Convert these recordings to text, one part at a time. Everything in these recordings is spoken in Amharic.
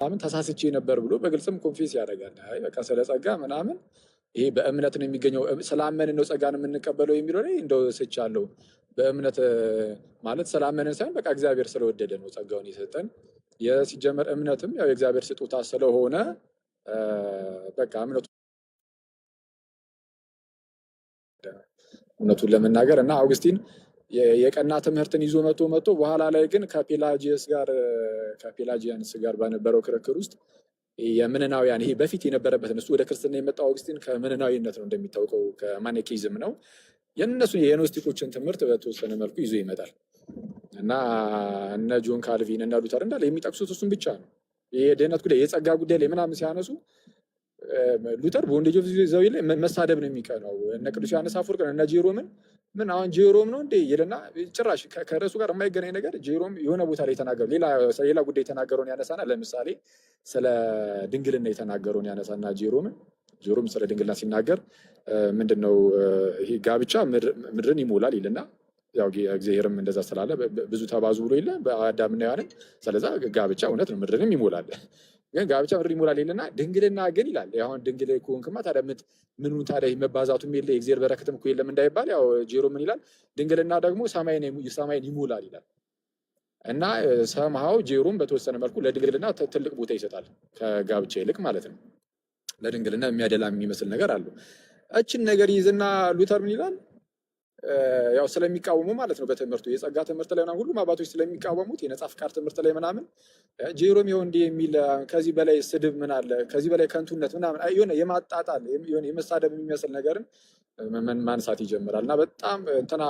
ምናምን ተሳስቼ ነበር ብሎ በግልጽም ኮንፌስ ያደርጋል። አይ በቃ ስለ ጸጋ ምናምን ይሄ በእምነት ነው የሚገኘው፣ ስላመንን ነው ጸጋን የምንቀበለው የሚለው ላይ እንደው ስቻለሁ። በእምነት ማለት ስላመንን ሳይሆን በቃ እግዚአብሔር ስለወደደ ነው ጸጋውን የሰጠን። ሲጀመር እምነትም ያው የእግዚአብሔር ስጦታ ስለሆነ በቃ እውነቱን ለመናገር እና አውግስቲን የቀና ትምህርትን ይዞ መጥቶ በኋላ ላይ ግን ከፔላጂያንስ ጋር በነበረው ክርክር ውስጥ የምንናውያን ይሄ በፊት የነበረበትን እሱ ወደ ክርስትና የመጣው አውግስቲን ከምንናዊነት ነው እንደሚታወቀው ከማኔኪዝም ነው። የእነሱን የኖስቲኮችን ትምህርት በተወሰነ መልኩ ይዞ ይመጣል እና እነ ጆን ካልቪን እና ሉተር እንዳለ የሚጠቅሱት እሱን ብቻ ነው። የድህነት ጉዳይ የጸጋ ጉዳይ ላይ ምናምን ሲያነሱ ሉተር በወንዴጅ ኦፍ ዘዊ ላይ መሳደብ ነው የሚቀነው። እነ ቅዱስ ዮሐንስ አፈወርቅ እነ ጄሮምን ምን አሁን ጄሮም ነው እንዴ ይልና ጭራሽ ከርዕሱ ጋር የማይገናኝ ነገር ጄሮም የሆነ ቦታ ላይ የተናገረው ሌላ ጉዳይ የተናገረውን ያነሳና ለምሳሌ ስለ ድንግልና የተናገረውን ያነሳና ጄሮም ስለ ድንግልና ሲናገር ምንድነው ይሄ ጋብቻ ምድርን ይሞላል ይልና ያው እግዚአብሔርም እንደዛ ስላለ ብዙ ተባዙ ብሎ ይለ በአዳምና ሔዋንን ስለዛ ጋብቻ እውነት ነው ምድርንም ይሞላል። ግን ጋብቻ ምድር ይሞላል ይልና ድንግልና ግን ይላል አሁን ድንግል ከሆንክማ ታዲያ ምኑን ታዲያ መባዛቱም የለ የእግዚአብሔር በረከትም እኮ የለም እንዳይባል ያው ጄሮም ምን ይላል ድንግልና ደግሞ ሰማይን ይሞላል ይላል። እና ሰማው ጄሮም በተወሰነ መልኩ ለድንግልና ትልቅ ቦታ ይሰጣል ከጋብቻ ይልቅ ማለት ነው። ለድንግልና የሚያደላ የሚመስል ነገር አለው። እችን ነገር ይዝና ሉተር ምን ይላል ያው ስለሚቃወሙ ማለት ነው በትምህርቱ የጸጋ ትምህርት ላይ ሁሉም አባቶች ስለሚቃወሙት የነጻ ፍቃድ ትምህርት ላይ ምናምን ጄሮም ይኸው እንዲህ የሚል ከዚህ በላይ ስድብ ምን አለ ከዚህ በላይ ከንቱነት ምናምን የሆነ የማጣጣል የሆነ የመሳደብ የሚመስል ነገርን ማንሳት ይጀምራል። እና በጣም እንትና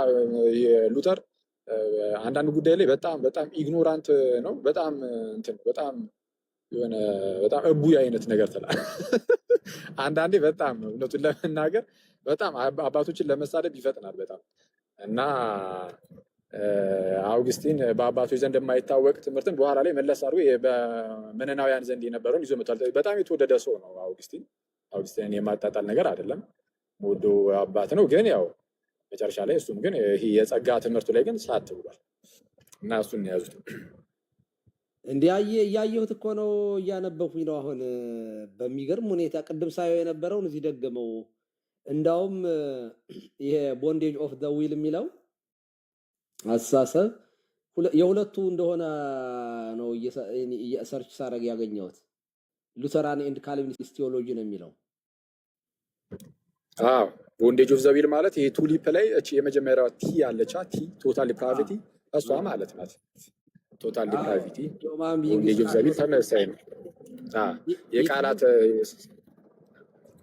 ሉተር አንዳንድ ጉዳይ ላይ በጣም ኢግኖራንት ነው። በጣም የሆነ በጣም እቡይ አይነት ነገር ትላለህ አንዳንዴ በጣም እውነቱን ለመናገር በጣም አባቶችን ለመሳደብ ይፈጥናል በጣም። እና አውግስቲን በአባቶች ዘንድ የማይታወቅ ትምህርትን በኋላ ላይ መለስ አድርጎ በምንናውያን ዘንድ የነበረውን ይዞ መጥቷል። በጣም የተወደደ ሰው ነው አውግስቲን የማጣጣል ነገር አይደለም፣ ወዶ አባት ነው። ግን ያው መጨረሻ ላይ እሱም ግን ይሄ የጸጋ ትምህርቱ ላይ ግን ሳት ብሏል እና እሱን ያዙት። እያየሁት እኮ ነው እያነበብኩኝ ነው አሁን በሚገርም ሁኔታ ቅድም ሳየው የነበረውን እዚህ ደገመው። እንዳውም ይሄ ቦንዴጅ ኦፍ ዘ ዊል የሚለው አስተሳሰብ የሁለቱ እንደሆነ ነው ሰርች ሳረግ ያገኘሁት። ሉተራን ኤንድ ካልቪኒስት ቲዮሎጂ ነው የሚለው። ቦንዴጅ ኦፍ ዘ ዊል ማለት ይሄ ቱሊፕ ላይ እቺ የመጀመሪያዋ ቲ ያለቻ ቲ ቶታል ዲፕራቪቲ እሷ ማለት ናት። ቶታል ዲፕራቪቲ ቦንዴጅ ኦፍ ዘ ዊል ተመሳሳይ ነው። የቃላት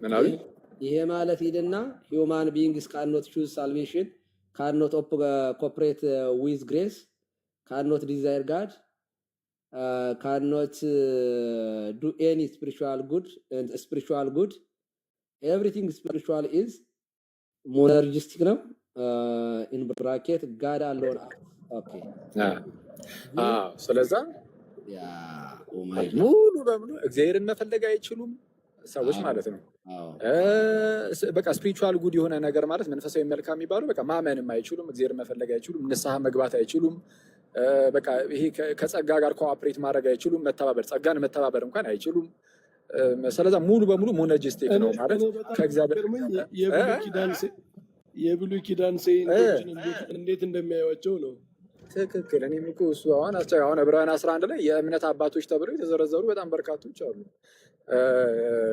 ምናምን ይሄ ማለት ሄደና ሂውማን ቢንግስ ካንኖት ቹዝ ሳልቬሽን ካንኖት ኮኦፕሬት ዊዝ ግሬስ ካንኖት ዲዛይር ጋድ ካንኖት ዱ ኤኒ ስፒሪቹዋል ጉድ ኤቭሪቲንግ ስፒሪቹዋል ኢዝ ሞነርጂስቲክ ነው ኢን ብራኬት ጋድ አሎን። ኦኬ ስለዛ ሙሉ በሙሉ እግዚአብሔርን መፈለግ አይችሉም ሰዎች ማለት ነው። በቃ ስፒሪቹዋል ጉድ የሆነ ነገር ማለት መንፈሳዊ መልካም የሚባለው በቃ ማመንም አይችሉም፣ እግዚአብሔር መፈለግ አይችሉም፣ ንስሐ መግባት አይችሉም። በቃ ይሄ ከጸጋ ጋር ኮኦፕሬት ማድረግ አይችሉም፣ ጸጋን መተባበር እንኳን አይችሉም። ስለዛ ሙሉ በሙሉ ሞኖጂስቲክ ነው ማለት ከእግዚአብሔር የብሉይ ኪዳን ሴይንቶችን እንዴት እንደሚያዩቸው ነው። ትክክል። እኔም እኮ እሱ አሁን ዕብራውያን 11 ላይ የእምነት አባቶች ተብለው የተዘረዘሩ በጣም በርካቶች አሉ።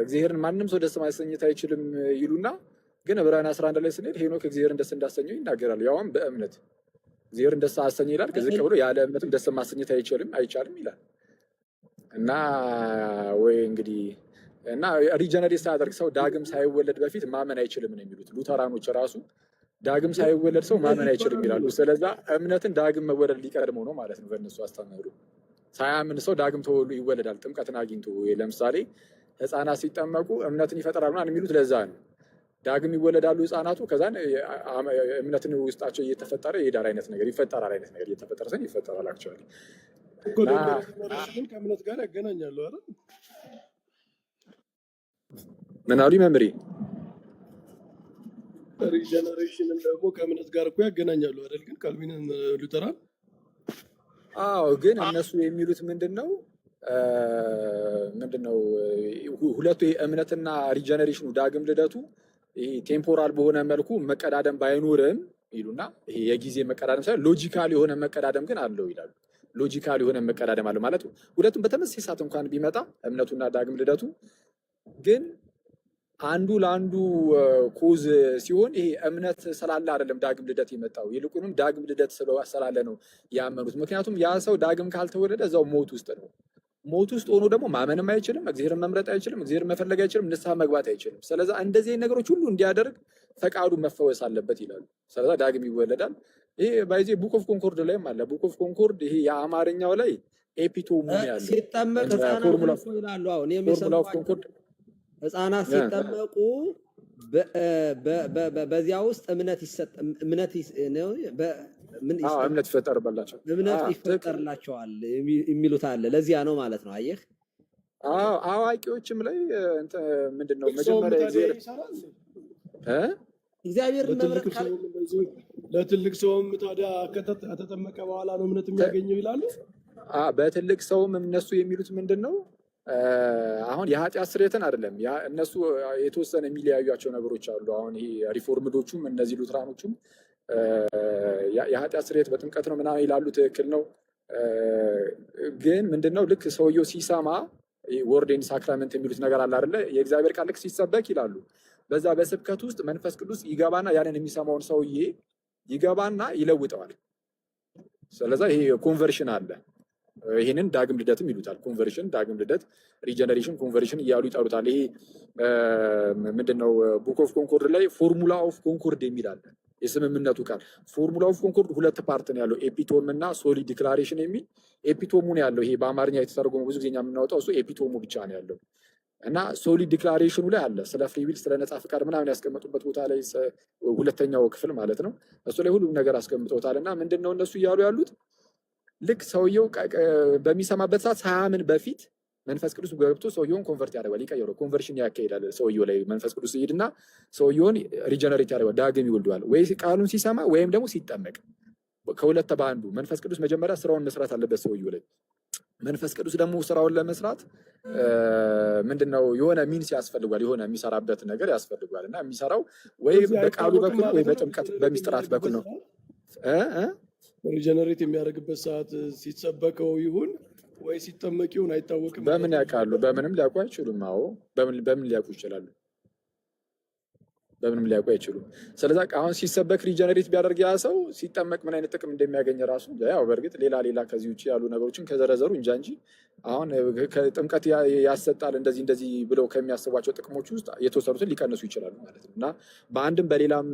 እግዚአብሔርን ማንም ሰው ደስ ማሰኘት አይችልም ይሉና ግን ዕብራውያን 11 ላይ ስንሄድ ሄኖክ እግዚአብሔርን ደስ እንዳሰኘው ይናገራል። ያውም በእምነት እግዚአብሔርን ደስ አሰኘ ይላል። ከዚህ ብሎ ያለ እምነትም ደስ ማሰኘት አይቻልም ይላል። እና ወይ እንግዲህ እና ሪጀነሬት ሳያደርግ ሰው ዳግም ሳይወለድ በፊት ማመን አይችልም ነው የሚሉት ሉተራኖች ራሱ። ዳግም ሳይወለድ ሰው ማመን አይችልም ይላሉ። ስለዛ እምነትን ዳግም መወለድ ሊቀድመው ነው ማለት ነው በእነሱ አስተምህሮ። ሳያምን ሰው ዳግም ተወልዶ ይወለዳል ጥምቀትን አግኝቶ። ለምሳሌ ህፃናት ሲጠመቁ እምነትን ይፈጠራሉ ምናምን የሚሉት ለዛ ነው። ዳግም ይወለዳሉ ህፃናቱ፣ ከዛን እምነትን ውስጣቸው እየተፈጠረ ይሄዳል አይነት ነገር ይፈጠራል አይነት ነገር እየተፈጠረ ሰን ይፈጠራል። አክቹዋሊ ከእምነት ጋር ያገናኛሉ አይደል? ምን አሉ መምሪ? ሪጀነሬሽንን ደግሞ ከእምነት ጋር እኮ ያገናኛሉ አይደል? ግን ካልቪንን ሉተራን ግን እነሱ የሚሉት ምንድነው ምንድነው ሁለቱ እምነትና ሪጀነሬሽኑ ዳግም ልደቱ ቴምፖራል በሆነ መልኩ መቀዳደም ባይኖርም ይሉና ይሄ የጊዜ መቀዳደም ሳይሆን ሎጂካል የሆነ መቀዳደም ግን አለው ይላሉ። ሎጂካል የሆነ መቀዳደም አለው ማለት ሁለቱም በተመሳሳይ ሰዓት እንኳን ቢመጣ እምነቱና ዳግም ልደቱ ግን አንዱ ለአንዱ ኮዝ ሲሆን ይሄ እምነት ስላለ አይደለም ዳግም ልደት የመጣው ይልቁንም ዳግም ልደት ስላለ ነው ያመኑት። ምክንያቱም ያ ሰው ዳግም ካልተወለደ እዛው ሞት ውስጥ ነው። ሞት ውስጥ ሆኖ ደግሞ ማመንም አይችልም፣ እግዚአብሔርን መምረጥ አይችልም፣ እግዚአብሔርን መፈለግ አይችልም፣ ንስሐ መግባት አይችልም። ስለዚህ እንደዚህ ነገሮች ሁሉ እንዲያደርግ ፈቃዱ መፈወስ አለበት ይላሉ። ስለዚህ ዳግም ይወለዳል። ይሄ ባይዜ ቡክ ኦፍ ኮንኮርድ ላይም አለ። ቡክ ኦፍ ኮንኮርድ ይሄ የአማርኛው ላይ ኤፒቶሙ ያለው ሲጠመቅ ህፃናት ይላሉ። አሁን የሚሰማው ህፃናት ሲጠመቁ በዚያ ውስጥ እምነት ይፈጠርላቸዋል የሚሉት አለ። ለዚያ ነው ማለት ነው። አየህ አዋቂዎችም ላይ ምንድነው መጀመሪያ እግዚአብሔር ለትልቅ ሰውም ታዲያ ከተጠመቀ በኋላ ነው እምነት የሚያገኘው ይላሉ። በትልቅ ሰውም እነሱ የሚሉት ምንድነው አሁን የኃጢአት ስርየትን አይደለም። እነሱ የተወሰነ የሚለያዩቸው ነገሮች አሉ። አሁን ይሄ ሪፎርምዶቹም እነዚህ ሉትራኖቹም የኃጢአት ስርየት በጥምቀት ነው ምናምን ይላሉ። ትክክል ነው። ግን ምንድነው ልክ ሰውየው ሲሰማ ወርድ ኤንድ ሳክራመንት የሚሉት ነገር አለ አይደለ? የእግዚአብሔር ቃል ልክ ሲሰበክ ይላሉ። በዛ በስብከት ውስጥ መንፈስ ቅዱስ ይገባና ያንን የሚሰማውን ሰውዬ ይገባና ይለውጠዋል። ስለዚህ ይሄ ኮንቨርሽን አለ። ይሄንን ዳግም ልደትም ይሉታል። ኮንቨርሽን፣ ዳግም ልደት፣ ሪጀነሬሽን፣ ኮንቨርሽን እያሉ ይጠሩታል። ይሄ ምንድነው ቡክ ኦፍ ኮንኮርድ ላይ ፎርሙላ ኦፍ ኮንኮርድ የሚል አለ። የስምምነቱ ቃል ፎርሙላ ኦፍ ኮንኮርድ ሁለት ፓርት ነው ያለው፣ ኤፒቶም እና ሶሊድ ዲክላሬሽን የሚል። ኤፒቶሙ ነው ያለው። ይሄ በአማርኛ የተተረጎመው ብዙ ጊዜ የምናወጣው እሱ ኤፒቶሙ ብቻ ነው ያለው እና ሶሊድ ዲክላሬሽኑ ላይ አለ ስለ ፍሪ ዊል፣ ስለ ነፃ ፍቃድ ምናምን ያስቀመጡበት ቦታ ላይ ሁለተኛው ክፍል ማለት ነው። እሱ ላይ ሁሉም ነገር አስቀምጠውታል። እና ምንድነው እነሱ እያሉ ያሉት ልክ ሰውየው በሚሰማበት ሰዓት ሳያምን በፊት መንፈስ ቅዱስ ገብቶ ሰውየውን ኮንቨርት ያደርጋል፣ ይቀየረው፣ ኮንቨርሽን ያካሂዳል። ሰውየው ላይ መንፈስ ቅዱስ ይሄድና ሰውየውን ሪጀነሬት ያደርጋል፣ ዳግም ይወልደዋል። ወይ ቃሉን ሲሰማ ወይም ደግሞ ሲጠመቅ፣ ከሁለት በአንዱ። መንፈስ ቅዱስ መጀመሪያ ስራውን መስራት አለበት ሰውየው ላይ። መንፈስ ቅዱስ ደግሞ ስራውን ለመስራት ምንድነው የሆነ ሚንስ ያስፈልጓል፣ የሆነ የሚሰራበት ነገር ያስፈልጓል። እና የሚሰራው ወይ በቃሉ በኩል ወይ በጥምቀት በሚስጥራት በኩል ነው። ሪጀነሬት የሚያደርግበት ሰዓት ሲጸበቀው ይሁን ወይ ሲጠመቅ ይሁን አይታወቅም። በምን ያውቃሉ? በምንም ሊያውቁ አይችሉም። አዎ በምን ሊያውቁ ይችላሉ? በምንም ሊያውቁ አይችሉም። ስለዚህ አሁን ሲሰበክ ሪጀነሬት ቢያደርግ ያ ሰው ሲጠመቅ ምን አይነት ጥቅም እንደሚያገኝ ራሱ ያው በእርግጥ ሌላ ከዚህ ውጭ ያሉ ነገሮችን ከዘረዘሩ እንጂ አሁን ከጥምቀት ያሰጣል እንደዚህ ብለው ከሚያስቧቸው ጥቅሞች ውስጥ የተወሰኑትን ሊቀንሱ ይችላሉ ማለት ነው። እና በአንድም በሌላም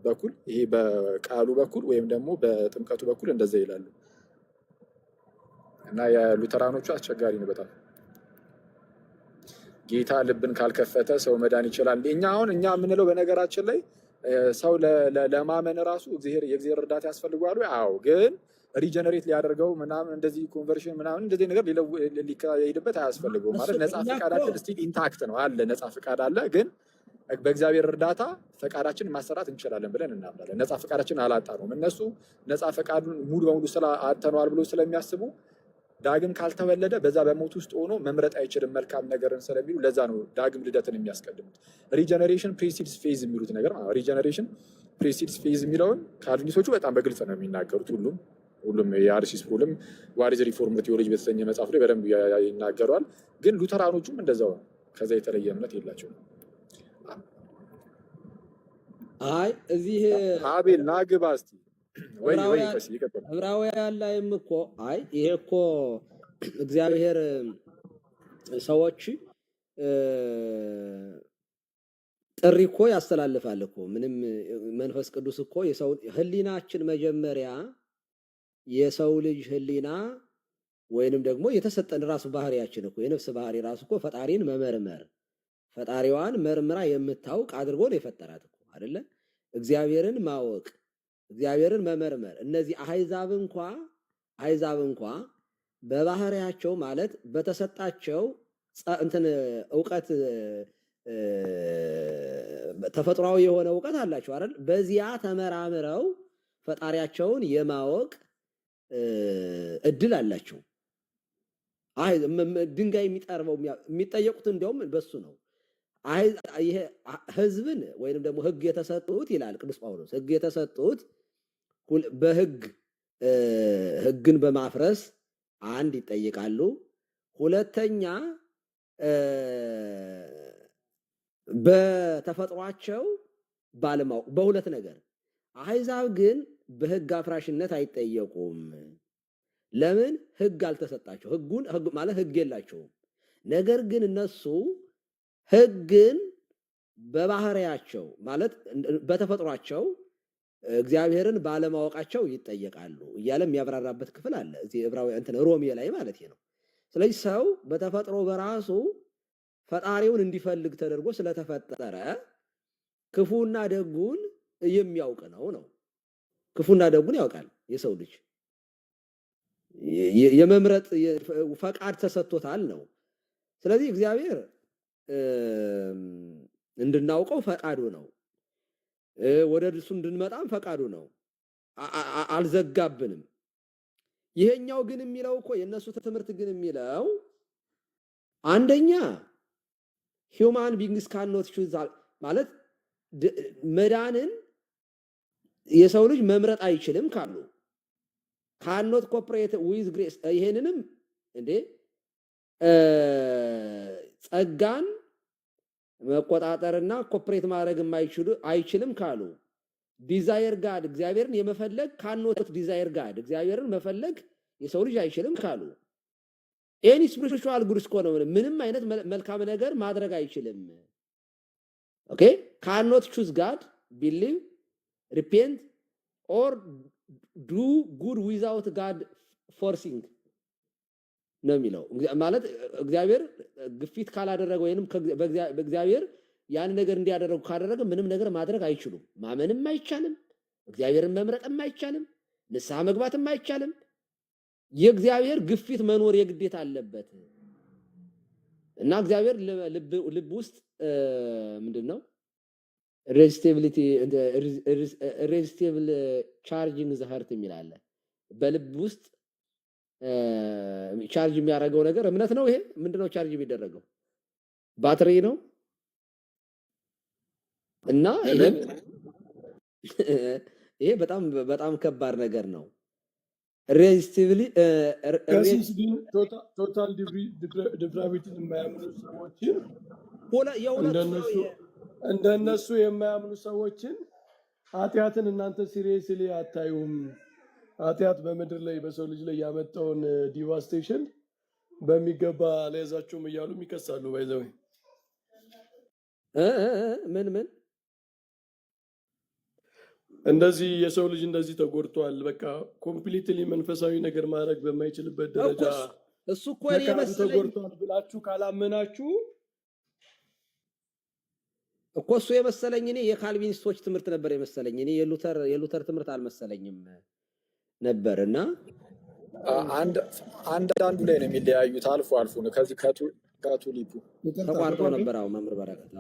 በኩል ይሄ በቃሉ በኩል ወይም ደግሞ በጥምቀቱ በኩል እንደዛ ይላሉ። እና የሉተራኖቹ አስቸጋሪ ነው በጣም። ጌታ ልብን ካልከፈተ ሰው መዳን ይችላል። እኛ የምንለው በነገራችን ላይ ሰው ለማመን ራሱ የእግዚአብሔር እርዳታ ያስፈልገዋል። አዎ፣ ግን ሪጀነሬት ሊያደርገው ምናምን እንደዚህ ኮንቨርሽን ምናምን እንደዚህ ነገር ሊካሄድበት አያስፈልገውም ማለት ነፃ ፈቃዳችን ስቲል ኢንታክት ነው አለ። ነፃ ፈቃድ አለ፣ ግን በእግዚአብሔር እርዳታ ፈቃዳችን ማሰራት እንችላለን ብለን እናምናለን። ነፃ ፈቃዳችን አላጣነውም። እነሱ ነፃ ፈቃዱን ሙሉ በሙሉ አጥተነዋል ብሎ ስለሚያስቡ ዳግም ካልተወለደ በዛ በሞት ውስጥ ሆኖ መምረጥ አይችልም መልካም ነገርን ስለሚሉ ለዛ ነው ዳግም ልደትን የሚያስቀድሙት። ሪጀነሬሽን ፕሪሲድስ ፌዝ የሚሉት ነገር ማለት ሪጀነሬሽን ፕሪሲድስ ፌዝ የሚለውን ካልቪኒስቶቹ በጣም በግልጽ ነው የሚናገሩት። ሁሉም የአርሲስ ፕሮብለም ዋሪዝ ሪፎርምድ ቴዎሎጂ በተሰኘ መጽሐፍ ላይ በደንብ ይናገረዋል። ግን ሉተራኖቹም እንደዛው ነው። ከዛ የተለየ እምነት የላቸውም። አይ እዚህ አቤል ናግባ እስቲ ዕብራውያን ላይም እኮ ይሄ እኮ እግዚአብሔር ሰዎች ጥሪ እኮ ያስተላልፋል እኮ ምንም መንፈስ ቅዱስ እኮ የሰው ህሊናችን መጀመሪያ የሰው ልጅ ህሊና ወይንም ደግሞ የተሰጠን ራሱ ባህሪያችን እኮ የነፍስ ባህሪ ራሱ እኮ ፈጣሪን መመርመር ፈጣሪዋን መርምራ የምታውቅ አድርጎ ነው የፈጠራት እኮ አይደለ? እግዚአብሔርን ማወቅ እግዚአብሔርን መመርመር። እነዚህ አሕዛብ እንኳ በባህሪያቸው ማለት በተሰጣቸው እውቀት ተፈጥሯዊ የሆነ እውቀት አላቸው አይደል? በዚያ ተመራምረው ፈጣሪያቸውን የማወቅ እድል አላቸው። አይ ድንጋይ የሚጠርበው የሚጠየቁት እንዲያውም በሱ ነው። አይ ይሄ ህዝብን ወይንም ደግሞ ህግ የተሰጡት ይላል ቅዱስ ጳውሎስ ህግ የተሰጡት በህግ ህግን በማፍረስ አንድ ይጠይቃሉ። ሁለተኛ በተፈጥሯቸው ባለማወቅ በሁለት ነገር። አሕዛብ ግን በህግ አፍራሽነት አይጠየቁም። ለምን? ህግ አልተሰጣቸው። ህግ ማለት ህግ የላቸውም። ነገር ግን እነሱ ህግን በባህሪያቸው ማለት በተፈጥሯቸው እግዚአብሔርን ባለማወቃቸው ይጠየቃሉ እያለ የሚያብራራበት ክፍል አለ እዚህ ሮሜ ላይ ማለት ነው። ስለዚህ ሰው በተፈጥሮ በራሱ ፈጣሪውን እንዲፈልግ ተደርጎ ስለተፈጠረ ክፉና ደጉን የሚያውቅ ነው። ክፉና ደጉን ያውቃል የሰው ልጅ የመምረጥ ፈቃድ ተሰጥቶታል ነው። ስለዚህ እግዚአብሔር እንድናውቀው ፈቃዱ ነው። ወደ እርሱ እንድንመጣም ፈቃዱ ነው። አልዘጋብንም። ይሄኛው ግን የሚለው እኮ የነሱ ትምህርት ግን የሚለው አንደኛ ሂውማን ቢንግስ ካኖት ቹዝ ማለት መዳንን የሰው ልጅ መምረጥ አይችልም ካሉ ካኖት ኮኦፕሬት ዊዝ ግሬስ ይሄንንም እንዴ ጸጋን መቆጣጠርና ኮኦፕሬት ማድረግ አይችልም ካሉ ዲዛየር ጋድ እግዚአብሔርን የመፈለግ ካኖት ዲዛየር ጋድ እግዚአብሔርን መፈለግ የሰው ልጅ አይችልም ካሉ ኤኒ ስፒሪቹዋል ጉድስ ኮነ ምንም አይነት መልካም ነገር ማድረግ አይችልም። ኦኬ ካኖት ቹዝ ጋድ ቢሊቭ ሪፔንት ኦር ዱ ጉድ ዊዛውት ጋድ ፎርሲንግ ነው የሚለው። ማለት እግዚአብሔር ግፊት ካላደረገ ወይንም በእግዚአብሔር ያን ነገር እንዲያደርጉ ካደረገ ምንም ነገር ማድረግ አይችሉም። ማመንም አይቻልም፣ እግዚአብሔርን መምረጥም አይቻልም፣ ንስሐ መግባትም አይቻልም። የእግዚአብሔር ግፊት መኖር የግዴታ አለበት እና እግዚአብሔር ልብ ውስጥ ምንድነው ሬዚስቲብል ቻርጂንግ ዘ ሃርት የሚላለ በልብ ውስጥ ቻርጅ የሚያደርገው ነገር እምነት ነው። ይሄ ምንድነው ቻርጅ የሚደረገው? ባትሪ ነው። እና ይሄ በጣም ከባድ ነገር ነው። ሬዚስቲቭሊ ቶታል ዲፕራቪቲን የማያምኑ ሰዎችን እንደነሱ የማያምኑ ሰዎችን ኃጢአትን እናንተ ሲሪየስሊ አታዩም። ኃጢአት በምድር ላይ በሰው ልጅ ላይ ያመጣውን ዲቫስቴሽን በሚገባ ለያዛቸውም እያሉ ይከሳሉ። ባይዘው ምን እንደዚህ የሰው ልጅ እንደዚህ ተጎድቷል፣ በቃ ኮምፕሊትሊ መንፈሳዊ ነገር ማድረግ በማይችልበት ደረጃ እሱ እኮ የመሰለኝ ተጎድቷል ብላችሁ ካላመናችሁ እኮ እሱ የመሰለኝ እኔ የካልቪኒስቶች ትምህርት ነበር የመሰለኝ። እኔ የሉተር ትምህርት አልመሰለኝም ነበርና አንዳንዱ ላይ ነው የሚለያዩት። አልፎ ነው ከዚህ ካቶሊኩ ተቋርጦ ነበር። አሁን መምህር በረከት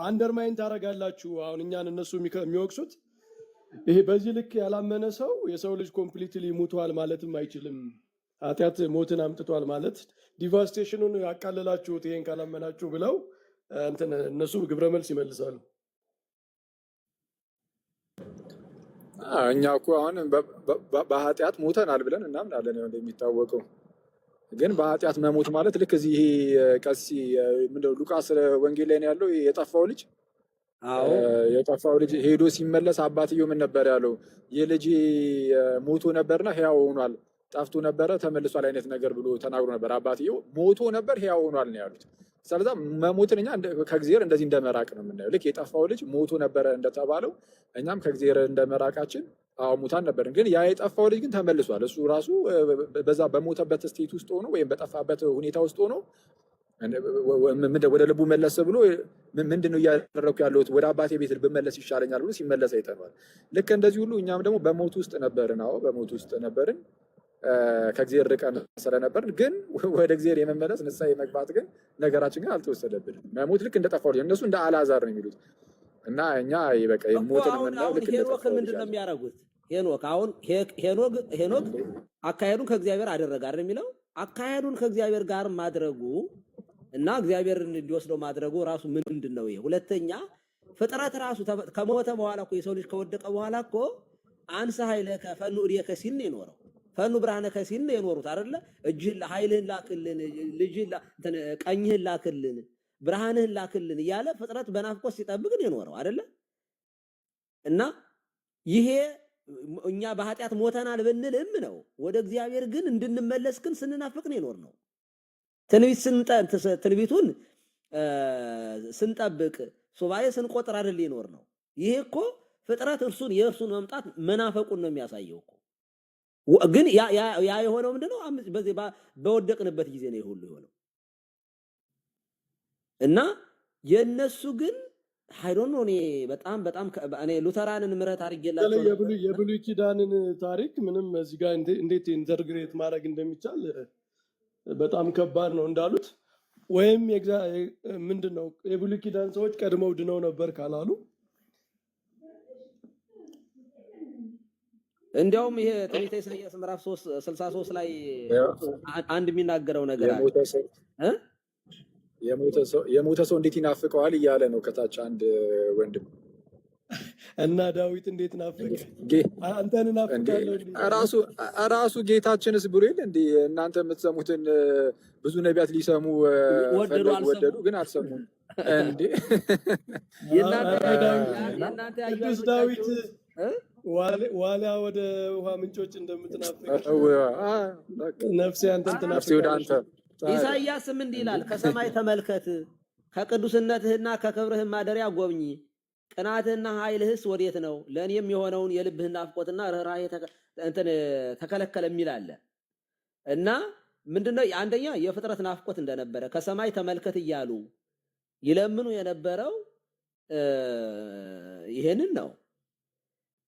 አንደርማይን ታደርጋላችሁ። አሁን እኛን እነሱ የሚወቅሱት ይሄ በዚህ ልክ ያላመነ ሰው የሰው ልጅ ኮምፕሊትሊ ሙቷል ማለትም አይችልም። ኃጢአት ሞትን አምጥቷል ማለት ዲቫስቴሽኑን ያቃለላችሁት ይሄን ካላመናችሁ ብለው እነሱ ግብረ መልስ ይመልሳሉ። እኛ እኮ አሁን በኃጢአት ሞተናል ብለን እናምናለን። ያው እንደሚታወቀው ግን በኃጢአት መሞት ማለት ልክ እዚህ ቀሲ ምንድነው ሉቃስ ወንጌል ላይ ነው ያለው የጠፋው ልጅ። የጠፋው ልጅ ሄዶ ሲመለስ አባትየው ምን ነበር ያለው? የልጅ ሞቶ ነበርና ሕያው ሆኗል፣ ጠፍቶ ነበረ ተመልሷል አይነት ነገር ብሎ ተናግሮ ነበር። አባትየው ሞቶ ነበር ሕያው ሆኗል ነው ያሉት። ስለዛ መሞትን እኛ ከእግዚአብሔር እንደዚህ እንደመራቅ ነው የምናየው። ልክ የጠፋው ልጅ ሞቶ ነበረ እንደተባለው እኛም ከእግዚአብሔር እንደመራቃችን ሙታን ነበርን። ግን ያ የጠፋው ልጅ ግን ተመልሷል። እሱ ራሱ በዛ በሞተበት ስቴት ውስጥ ሆኖ ወይም በጠፋበት ሁኔታ ውስጥ ሆኖ ወደ ልቡ መለስ ብሎ ምንድነው እያደረኩ ያለሁት ወደ አባቴ ቤት ብመለስ ይሻለኛል ብሎ ሲመለስ አይተናል። ልክ እንደዚህ ሁሉ እኛም ደግሞ በሞት ውስጥ ነበርን። በሞት ውስጥ ነበርን ከእግዚአብሔር ርቀን ስለነበርን፣ ግን ወደ እግዚአብሔር የመመለስ ንስሐ የመግባት ግን ነገራችን ግን አልተወሰደብንም። መሞት ልክ እንደጠፋው ልጅ እነሱ እንደ አልዓዛር ነው የሚሉት እና እኛ በቃ ሞትን የምናየው ልክ እንደጠፋው ልጅ። ምንድን ነው የሚያደርጉት? ሄኖክ አካሄዱን ከእግዚአብሔር አደረገ አይደል የሚለው አካሄዱን ከእግዚአብሔር ጋር ማድረጉ እና እግዚአብሔርን እንዲወስደው ማድረጉ ራሱ ምንድነው? ይሄ ሁለተኛ ፍጥረት ራሱ ከሞተ በኋላ እኮ የሰው ልጅ ከወደቀ በኋላ እኮ አንሰ ኃይለከ ፈኑ እዴከ ሲል ነው የኖረው። ፈኑ ብርሃነከ ሲል ነው የኖሩት አይደለ? እጅህን ኃይልህን ላክልን፣ ቀኝህን ላክልን፣ ብርሃንህን ላክልን እያለ ፍጥረት በናፍቆት ሲጠብቅ ነው የኖረው አይደለ? እና ይሄ እኛ በኃጢአት ሞተናል ብንልም ነው ወደ እግዚአብሔር ግን እንድንመለስ ግን ስንናፍቅ ነው የኖር ነው። ትንቢቱን ስንጠብቅ ሱባኤ ስንቆጥር አይደል የኖር ነው። ይሄ እኮ ፍጥረት የእርሱን መምጣት መናፈቁን ነው የሚያሳየው እኮ። ግን ያ የሆነው ምንድነው? በዚህ በወደቅንበት ጊዜ ነው ይሁሉ የሆነው እና የነሱ ግን ሃይዶን ነው። በጣም እኔ ሉተራንን ምረት አድርጌላቸው የብሉይ ኪዳንን ታሪክ ምንም እዚህ ጋር እንዴት ኢንተርግሬት ማድረግ እንደሚቻል በጣም ከባድ ነው እንዳሉት። ወይም ምንድነው የብሉይ ኪዳን ሰዎች ቀድመው ድነው ነበር ካላሉ እንዲያውም ይሄ ትንቢተ ኢሳይያስ ምዕራፍ 63 ላይ አንድ የሚናገረው ነገር አለ። የሞተ ሰው እንዴት ይናፍቀዋል እያለ ነው ከታች አንድ ወንድም። እና ዳዊት እንዴት ናፈቀ? አንተን ናፍቃለሁ ራሱ ጌታችንስ ብሎ የለ እንዴ? እናንተ የምትሰሙትን ብዙ ነቢያት ሊሰሙ ወደዱ ግን አልሰሙም እንዴ? ቅዱስ ዳዊት ዋሊያ ወደ ውሃ ምንጮች እንደምትናፍቅ ነፍሴ አንተን ትናፍቃለች። ኢሳይያስም እንዲህ ይላል፣ ከሰማይ ተመልከት፣ ከቅዱስነትህና ከክብርህ ማደሪያ ጎብኚ፣ ቅናትህና ኃይልህስ ወዴት ነው? ለእኔም የሆነውን የልብህን ናፍቆትና ርኅራኄ ተከለከለ የሚል አለ። እና ምንድነው? አንደኛ የፍጥረት ናፍቆት እንደነበረ ከሰማይ ተመልከት እያሉ ይለምኑ የነበረው ይሄንን ነው።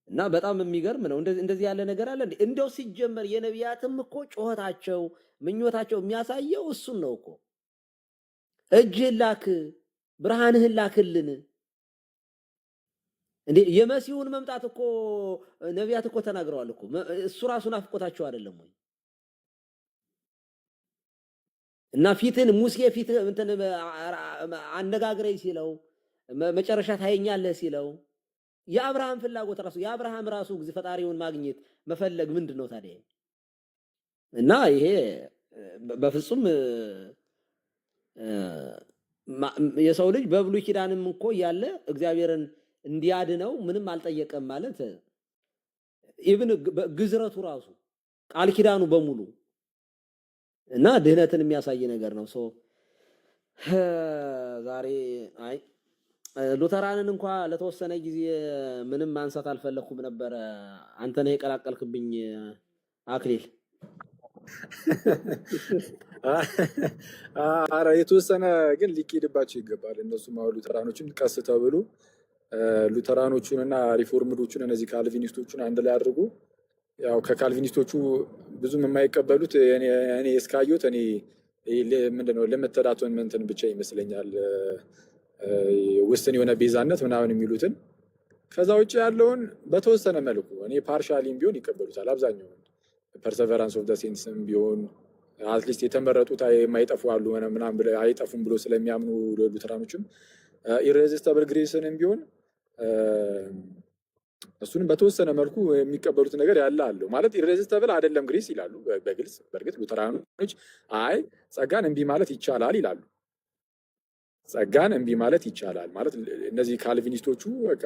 እና በጣም የሚገርም ነው። እንደዚህ ያለ ነገር አለ። እንደው ሲጀመር የነቢያትም እኮ ጮኸታቸው ምኞታቸው የሚያሳየው እሱን ነው እኮ። እጅህን ላክ፣ ብርሃንህን ላክልን። እንዴ የመሲሁን መምጣት እኮ ነቢያት እኮ ተናግረዋል እኮ። እሱ ራሱ ናፍቆታቸው አይደለም ወይ? እና ፊትን ሙሴ ፊት እንትን አነጋግረኝ ሲለው መጨረሻ ታየኛለህ ሲለው የአብርሃም ፍላጎት ራሱ የአብርሃም ራሱ ፈጣሪውን ማግኘት መፈለግ ምንድነው ታዲያ? እና ይሄ በፍጹም የሰው ልጅ በብሉይ ኪዳንም እኮ ያለ እግዚአብሔርን እንዲያድነው ምንም አልጠየቀም ማለት ኢቭን ግዝረቱ ራሱ ቃል ኪዳኑ በሙሉ እና ድህነትን የሚያሳይ ነገር ነው። ዛሬ ሉተራንን እንኳን ለተወሰነ ጊዜ ምንም ማንሳት አልፈለኩም ነበር። አንተ ነህ የቀላቀልክብኝ አክሊል። አረ የተወሰነ ግን ሊኬድባቸው ይገባል። እነሱም አሁን ሉተራኖችን ቀስ ተብሎ ሉተራኖቹንና ሪፎርምዶቹን እነዚህ ካልቪኒስቶቹን አንድ ላይ አድርጎ ያው ከካልቪኒስቶቹ ብዙም የማይቀበሉት እኔ እስካየሁት እኔ ምንድነው ለመተዳቱን እንትን ብቻ ይመስለኛል ውስን የሆነ ቤዛነት ምናምን የሚሉትን። ከዛ ውጭ ያለውን በተወሰነ መልኩ እኔ ፓርሻሊም ቢሆን ይቀበሉታል። አብዛኛውን ፐርሰቨራንስ ኦፍ ዘ ሴንስም ቢሆን አትሊስት የተመረጡት የማይጠፉ አሉ ምናምን ብለው አይጠፉም ብሎ ስለሚያምኑ ሉተራኖችም ኢሬዚስታብል ግሬስንም ቢሆን እሱንም በተወሰነ መልኩ የሚቀበሉት ነገር ያለ አለው ማለት ኢሬዚስታብል አይደለም ግሬስ ይላሉ በግልጽ። በእርግጥ ሉተራኖች አይ ጸጋን እምቢ ማለት ይቻላል ይላሉ። ጸጋን እምቢ ማለት ይቻላል ማለት እነዚህ ካልቪኒስቶቹ በቃ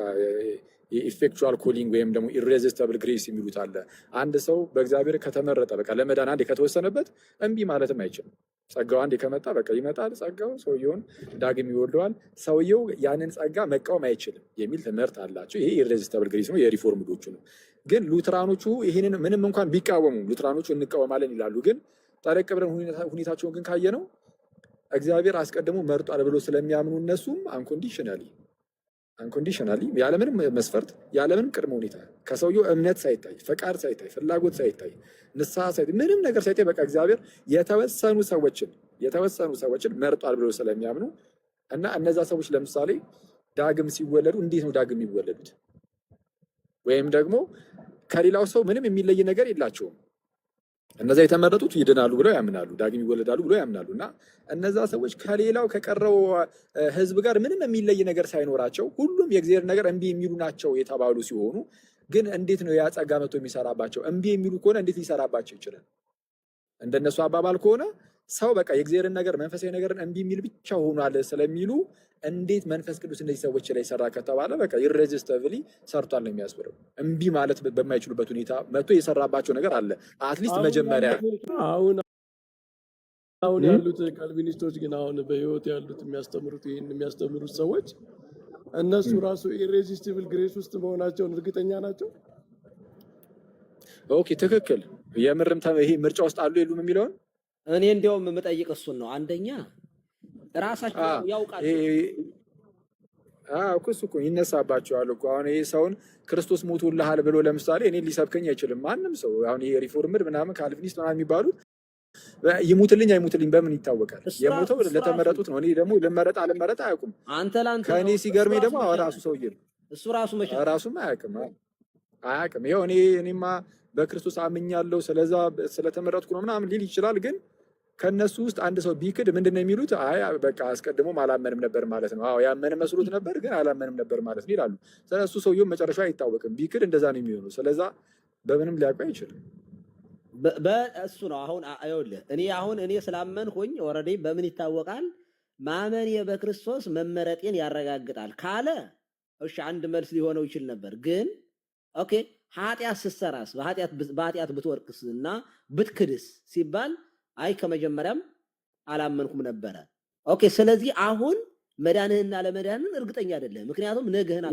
የኢፌክቹዋል ኮሊንግ ወይም ደግሞ ኢሬዚስታብል ግሬስ የሚሉት አለ። አንድ ሰው በእግዚአብሔር ከተመረጠ በቃ ለመዳን አንዴ ከተወሰነበት እምቢ ማለትም አይችልም። ጸጋው አንዴ ከመጣ በቃ ይመጣል። ጸጋው ሰውየውን ዳግም ይወልደዋል። ሰውየው ያንን ጸጋ መቃወም አይችልም የሚል ትምህርት አላቸው። ይሄ ኢሬዚስታብል ግሬስ ነው፣ የሪፎርምዶቹ ነው። ግን ሉተራኖቹ ይሄንን ምንም እንኳን ቢቃወሙ ሉተራኖቹ እንቃወማለን ይላሉ። ግን ጠለቅ ብለን ሁኔታቸውን ግን ካየ ነው እግዚአብሔር አስቀድሞ መርጧል ብሎ ስለሚያምኑ እነሱም አንኮንዲሽናሊ ያለምንም መስፈርት ያለምንም ቅድመ ሁኔታ ከሰውየው እምነት ሳይታይ ፈቃድ ሳይታይ ፍላጎት ሳይታይ ንስሐ ሳይታይ ምንም ነገር ሳይታይ በቃ እግዚአብሔር የተወሰኑ ሰዎችን መርጧል ብሎ ስለሚያምኑ እና እነዛ ሰዎች ለምሳሌ ዳግም ሲወለዱ እንዴት ነው ዳግም የሚወለዱት? ወይም ደግሞ ከሌላው ሰው ምንም የሚለይ ነገር የላቸውም። እነዛ የተመረጡት ይድናሉ ብለው ያምናሉ፣ ዳግም ይወለዳሉ ብለው ያምናሉ። እና እነዛ ሰዎች ከሌላው ከቀረው ህዝብ ጋር ምንም የሚለይ ነገር ሳይኖራቸው ሁሉም የእግዚአብሔር ነገር እምቢ የሚሉ ናቸው የተባሉ ሲሆኑ ግን እንዴት ነው ያ ጸጋ መጥቶ የሚሰራባቸው? እምቢ የሚሉ ከሆነ እንዴት ሊሰራባቸው ይችላል? እንደነሱ አባባል ከሆነ ሰው በቃ የእግዚአብሔርን ነገር መንፈሳዊ ነገርን እምቢ የሚል ብቻ ሆኗል ስለሚሉ እንዴት መንፈስ ቅዱስ እነዚህ ሰዎች ላይ ሰራ ከተባለ በቃ ኢሬዚስቲብሊ ሰርቷል ነው የሚያስብለው። እምቢ ማለት በማይችሉበት ሁኔታ መጥቶ የሰራባቸው ነገር አለ። አትሊስት መጀመሪያ አሁን ያሉት ካልቪኒስቶች ግን አሁን በህይወት ያሉት የሚያስተምሩት ይህን የሚያስተምሩት ሰዎች እነሱ ራሱ ኢሬዚስቲብል ግሬስ ውስጥ መሆናቸውን እርግጠኛ ናቸው። ኦኬ ትክክል። የምርም ይሄ ምርጫ ውስጥ አሉ የሉም የሚለውን እኔ እንዲያውም የምጠይቅ እሱን ነው። አንደኛ ራሳቸው ያውቃሉ። እሱ እኮ ይነሳባቸዋል እኮ አሁን ይሄ ሰውን ክርስቶስ ሞቶልሃል ብሎ ለምሳሌ እኔ ሊሰብከኝ አይችልም ማንም ሰው። አሁን ይሄ ሪፎርምድ ምናምን ካልቪኒስት ምናምን የሚባሉት ይሙትልኝ አይሙትልኝ በምን ይታወቃል? የሞተው ለተመረጡት ነው። እኔ ደግሞ ልመረጥ አልመረጥ አያውቁም። ከእኔ ሲገርመኝ ደግሞ ራሱ ሰውዬ ነው እሱ ራሱ መቼ ራሱም አያውቅም። ይኸው እኔማ በክርስቶስ አምኛለሁ ስለዛ ስለተመረጥኩ ነው ምናምን ሊል ይችላል። ግን ከነሱ ውስጥ አንድ ሰው ቢክድ ምንድነው የሚሉት? አይ በቃ አስቀድሞም አላመንም ነበር ማለት ነው። ያመነ መስሎት ነበር ግን አላመንም ነበር ማለት ነው ይላሉ። ስለሱ ሰውየው መጨረሻ አይታወቅም። ቢክድ እንደዛ ነው የሚሆነው። ስለዛ በምንም ሊያውቅ አይችልም። እሱ ነው አሁን አይወልህ እኔ ስላመንኩኝ ኦልሬዲ በምን ይታወቃል? ማመን በክርስቶስ መመረጤን ያረጋግጣል ካለ እሺ አንድ መልስ ሊሆነው ይችል ነበር። ግን ኦኬ ኃጢአት ስትሰራስ በኃጢአት ብትወርቅስና ብትክድስ ሲባል አይ ከመጀመሪያም አላመንኩም ነበረ። ኦኬ ስለዚህ አሁን መዳንህና ለመዳንን እርግጠኛ አይደለም። ምክንያቱም ነገህን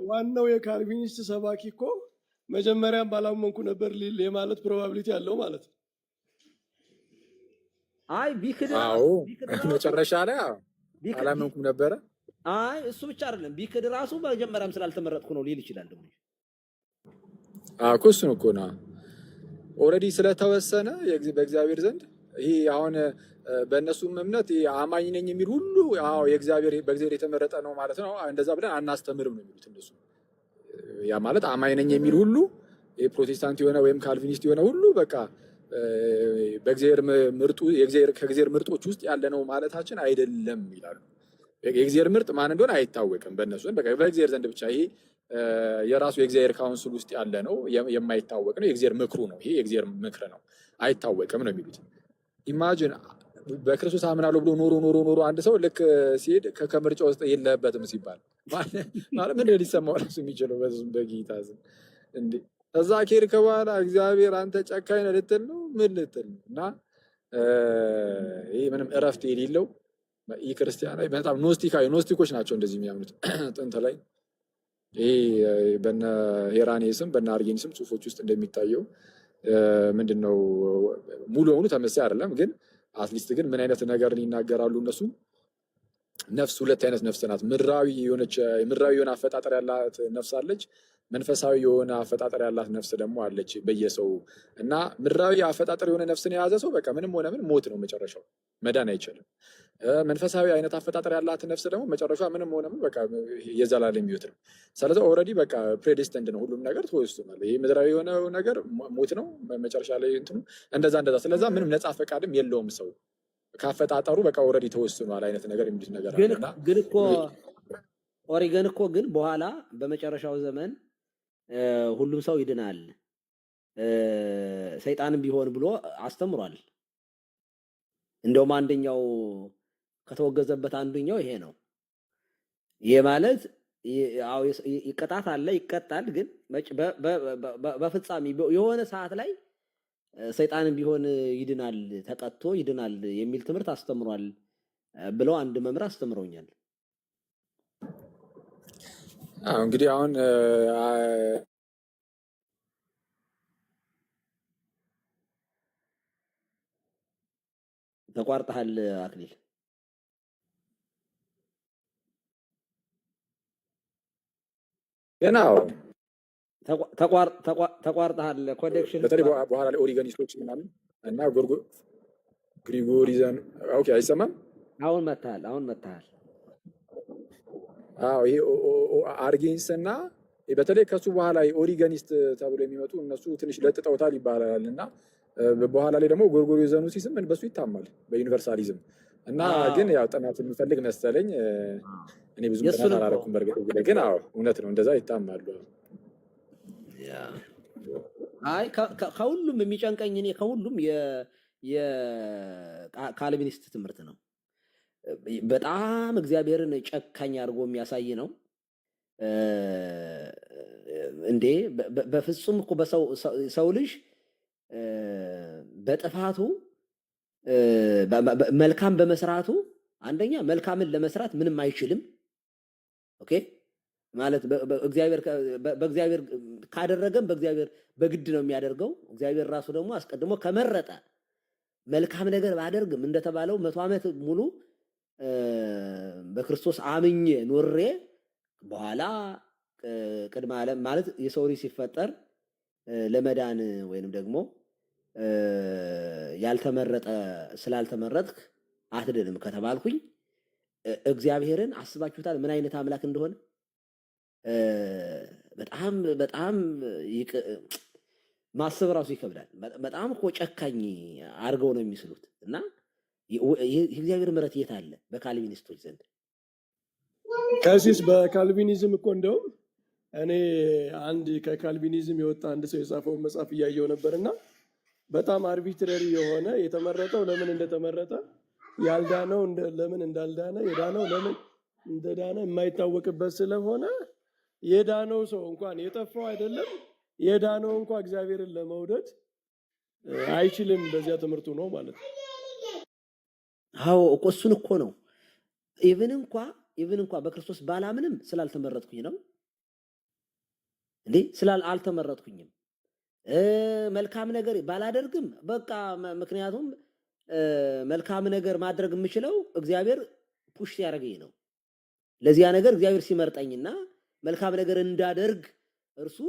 ዋናው የካልቪኒስት ሰባኪ እኮ መጀመሪያም ባላመንኩ ነበር ሊል የማለት ፕሮባቢሊቲ ያለው ማለት ነው። አይ ቢክድ መጨረሻ ላይ አላመንኩም ነበረ። አይ እሱ ብቻ አይደለም ቢክድ ራሱ መጀመሪያም ስላልተመረጥኩ ነው ሊል ይችላል። ደግሞ እሱን እኮ ነው ኦልሬዲ ስለተወሰነ በእግዚአብሔር ዘንድ ይሄ አሁን በእነሱም እምነት አማኝ ነኝ የሚል ሁሉ በእግዚአብሔር የተመረጠ ነው ማለት ነው። እንደዛ ብለን አናስተምርም ነው የሚሉት እነሱ። ያ ማለት አማኝ ነኝ የሚል ሁሉ ፕሮቴስታንት የሆነ ወይም ካልቪኒስት የሆነ ሁሉ በቃ ከእግዚአብሔር ምርጦች ውስጥ ያለ ነው ማለታችን አይደለም ይላሉ። የእግዚአብሔር ምርጥ ማን እንደሆነ አይታወቅም በእነሱ በእግዚአብሔር ዘንድ ብቻ ይሄ የራሱ የእግዚአብሔር ካውንስል ውስጥ ያለ ነው የማይታወቅ ነው። የእግዚአብሔር ምክሩ ነው። ይሄ የእግዚአብሔር ምክር ነው አይታወቅም ነው የሚሉት። ኢማጂን በክርስቶስ አምናለሁ ብሎ ኖሮ አንድ ሰው ልክ ሲሄድ ከምርጫ ውስጥ የለበትም ሲባል ማለት ምን ሊሰማው ራሱ የሚችለው በጌታ ስም እንዴ? እዛ ከሄድክ በኋላ እግዚአብሔር አንተ ጨካኝ ነህ ልትል ነው ምን ልትል ነው? እና ይሄ ምንም እረፍት የሌለው ይህ ክርስቲያን በጣም ኖስቲኮች ናቸው እንደዚህ የሚያምኑት ጥንት ላይ ይሄ በነ ሄራኔ ስም በነ አርጌን ስም ጽሁፎች ውስጥ እንደሚታየው ምንድነው ሙሉ በሙሉ ተመሳሳይ አይደለም፣ ግን አትሊስት ግን ምን አይነት ነገር ይናገራሉ እነሱ? ነፍስ ሁለት አይነት ነፍስ ናት። ምድራዊ የሆነ አፈጣጠር ያላት ነፍስ አለች፣ መንፈሳዊ የሆነ አፈጣጠር ያላት ነፍስ ደግሞ አለች በየሰው እና ምድራዊ አፈጣጠር የሆነ ነፍስን የያዘ ሰው በቃ ምንም ሆነ ምን ሞት ነው መጨረሻው፣ መዳን አይችልም። መንፈሳዊ አይነት አፈጣጠር ያላት ነፍስ ደግሞ መጨረሻ ምንም ሆነ ምን በቃ የዘላለም ሕይወት ነው። ስለዚህ ኦልሬዲ በቃ ፕሬዲስተንድ ነው፣ ሁሉም ነገር ተወስኗል። ይሄ ምድራዊ የሆነ ነገር ሞት ነው መጨረሻ ላይ እንትኑ እንደዛ። ስለዛ ምንም ነፃ ፈቃድም የለውም ሰው ካፈጣጠሩ በቃ ኦልሬዲ ተወስኗል አይነት ነገር የሚሉት ነገር አለና ግን እኮ ኦሪገን እኮ ግን በኋላ በመጨረሻው ዘመን ሁሉም ሰው ይድናል ሰይጣንም ቢሆን ብሎ አስተምሯል። እንደውም አንደኛው ከተወገዘበት አንደኛው ይሄ ነው። ይሄ ማለት ይቀጣት አለ ይቀጣል፣ ግን በፍጻሜ የሆነ ሰዓት ላይ ሰይጣንም ቢሆን ይድናል ተቀጥቶ ይድናል የሚል ትምህርት አስተምሯል ብለው አንድ መምህር አስተምረውኛል። እንግዲህ አሁን ተቋርጠሃል አክሊል። ገና ተቋርጠሃል። ኮኔክሽን በተለይ በኋላ ላይ ኦሪጋኒስቶች ምናምን እና ግሪጎሪዘን ኦኬ፣ አይሰማም? አሁን መታሃል። ይሄ አርጌንስ እና በተለይ ከሱ በኋላ ኦሪጋኒስት ተብሎ የሚመጡ እነሱ ትንሽ ለጥጠውታል ይባላል እና በኋላ ላይ ደግሞ ጎርጎሪዮዛኑሲዝም በሱ ይታማል በዩኒቨርሳሊዝም እና ግን ያው ጥናት የሚፈልግ መሰለኝ። እኔ ብዙም ጥናት አላረኩም በርግጥ ግን አዎ እውነት ነው እንደዛ ይታማሉ። አይ ከሁሉም የሚጨንቀኝ እኔ ከሁሉም የካልቪኒስት ትምህርት ነው። በጣም እግዚአብሔርን ጨካኝ አድርጎ የሚያሳይ ነው። እንዴ በፍጹም እኮ ሰው ልጅ በጥፋቱ መልካም በመስራቱ አንደኛ መልካምን ለመስራት ምንም አይችልም። ኦኬ ማለት በእግዚአብሔር ካደረገም በእግዚአብሔር በግድ ነው የሚያደርገው። እግዚአብሔር ራሱ ደግሞ አስቀድሞ ከመረጠ መልካም ነገር ባደርግም እንደተባለው 100 ዓመት ሙሉ በክርስቶስ አምኜ ኖሬ በኋላ ቅድመ ዓለም ማለት የሰው ልጅ ሲፈጠር ለመዳን ወይንም ደግሞ ያልተመረጠ ስላልተመረጥክ አትድንም ከተባልኩኝ እግዚአብሔርን አስባችሁታል ምን አይነት አምላክ እንደሆነ? በጣም ማሰብ ራሱ ይከብዳል። በጣም እኮ ጨካኝ አድርገው ነው የሚስሉት። እና የእግዚአብሔር ምሕረት የት አለ በካልቪኒስቶች ዘንድ? ከሲስ በካልቪኒዝም እኮ እንደውም እኔ አንድ ከካልቪኒዝም የወጣ አንድ ሰው የጻፈውን መጽሐፍ እያየው ነበርና በጣም አርቢትረሪ የሆነ የተመረጠው ለምን እንደተመረጠ ያልዳነው ለምን እንዳልዳነ የዳነው ለምን እንደዳነ የማይታወቅበት ስለሆነ የዳነው ሰው እንኳን የጠፋው አይደለም የዳነው እንኳን እግዚአብሔርን ለመውደድ አይችልም። በዚያ ትምህርቱ ነው ማለት ነው። አዎ እኮ እሱን እኮ ነው። ኢቭን እንኳን በክርስቶስ ባላምንም ስላልተመረጥኩኝ ነው እንዴ አልተመረጥኩኝም። መልካም ነገር ባላደርግም በቃ ምክንያቱም መልካም ነገር ማድረግ የምችለው እግዚአብሔር ፑሽ ሲያደርገኝ ነው። ለዚያ ነገር እግዚአብሔር ሲመርጠኝና መልካም ነገር እንዳደርግ እርሱ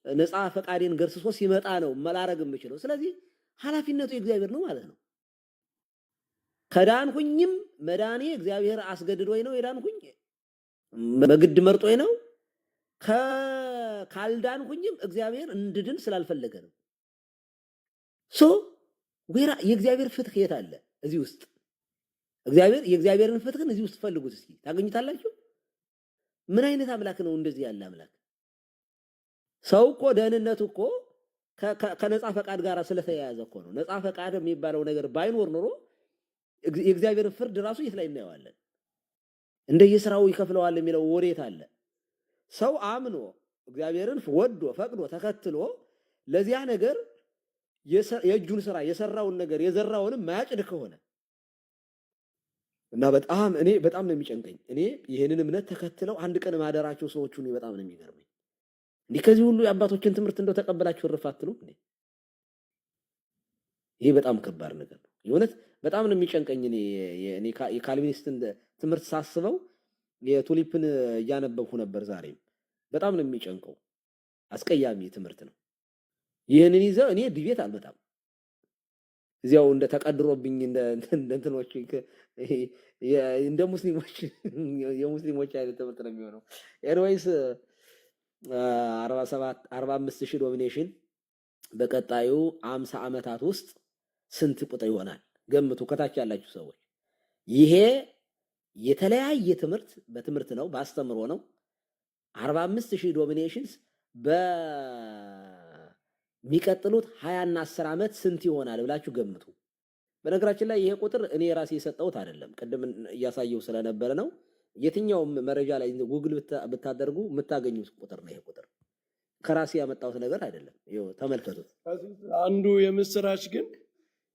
ነፃ ፈቃዴን ገርስሶ ሲመጣ ነው መላረግ የምችለው። ስለዚህ ኃላፊነቱ የእግዚአብሔር ነው ማለት ነው። ከዳንኩኝም መዳኔ እግዚአብሔር አስገድዶኝ ነው የዳንኩኝ፣ በግድ መርጦኝ ነው። ካልዳንኩኝም እግዚአብሔር እንድድን ስላልፈለገ ነው። ወይራ የእግዚአብሔር ፍትህ የት አለ? እዚህ ውስጥ የእግዚአብሔርን ፍትህን እዚህ ውስጥ ፈልጉት እስኪ ታገኙታላችሁ። ምን አይነት አምላክ ነው እንደዚህ ያለ አምላክ? ሰው እኮ ደህንነቱ እኮ ከነፃ ፈቃድ ጋር ስለተያያዘ እኮ ነው። ነፃ ፈቃድ የሚባለው ነገር ባይኖር ኖሮ የእግዚአብሔርን ፍርድ ራሱ የት ላይ እናየዋለን? እንደየስራው ይከፍለዋል የሚለው ወዴት አለ? ሰው አምኖ እግዚአብሔርን ወዶ ፈቅዶ ተከትሎ ለዚያ ነገር የእጁን ስራ የሰራውን ነገር የዘራውንም ማያጭድ ከሆነ እና በጣም ነው የሚጨንቀኝ። እኔ ይሄንን እምነት ተከትለው አንድ ቀን ማደራቸው ሰዎች ሁሉ በጣም ነው የሚገርመኝ። እንዲህ ከዚህ ሁሉ የአባቶችን ትምህርት እንደው ተቀበላችሁ እርፋትሉ እንዴ? ይሄ በጣም ከባድ ነገር ነው። የእውነት በጣም ነው የሚጨንቀኝ። እኔ የካልቪኒስትን ትምህርት ሳስበው የቱሊፕን እያነበብኩ ነበር ዛሬም። በጣም ነው የሚጨንቀው። አስቀያሚ ትምህርት ነው። ይህንን ይዘው እኔ ዲቤት አልመጣም። እዚያው እንደ ተቀድሮብኝ እንደ እንትኖች እንደ ሙስሊሞች የሙስሊሞች አይነት ትምህርት ነው የሚሆነው። ኤኒዌይስ 45,000 ዶሚኔሽን በቀጣዩ 50 ዓመታት ውስጥ ስንት ቁጥር ይሆናል ገምቱ፣ ከታች ያላችሁ ሰዎች። ይሄ የተለያየ ትምህርት በትምህርት ነው በአስተምሮ ነው። 45,000 ዶሚኔሽንስ በሚቀጥሉት 20 እና 10 ዓመት ስንት ይሆናል ብላችሁ ገምቱ። በነገራችን ላይ ይሄ ቁጥር እኔ ራሴ የሰጠሁት አይደለም፣ ቅድም እያሳየው ስለነበረ ነው። የትኛውም መረጃ ላይ ጉግል ብታደርጉ የምታገኙት ቁጥር ነው። ይሄ ቁጥር ከራሴ ያመጣሁት ነገር አይደለም። ይኸው ተመልከቱት። አንዱ የምስራች ግን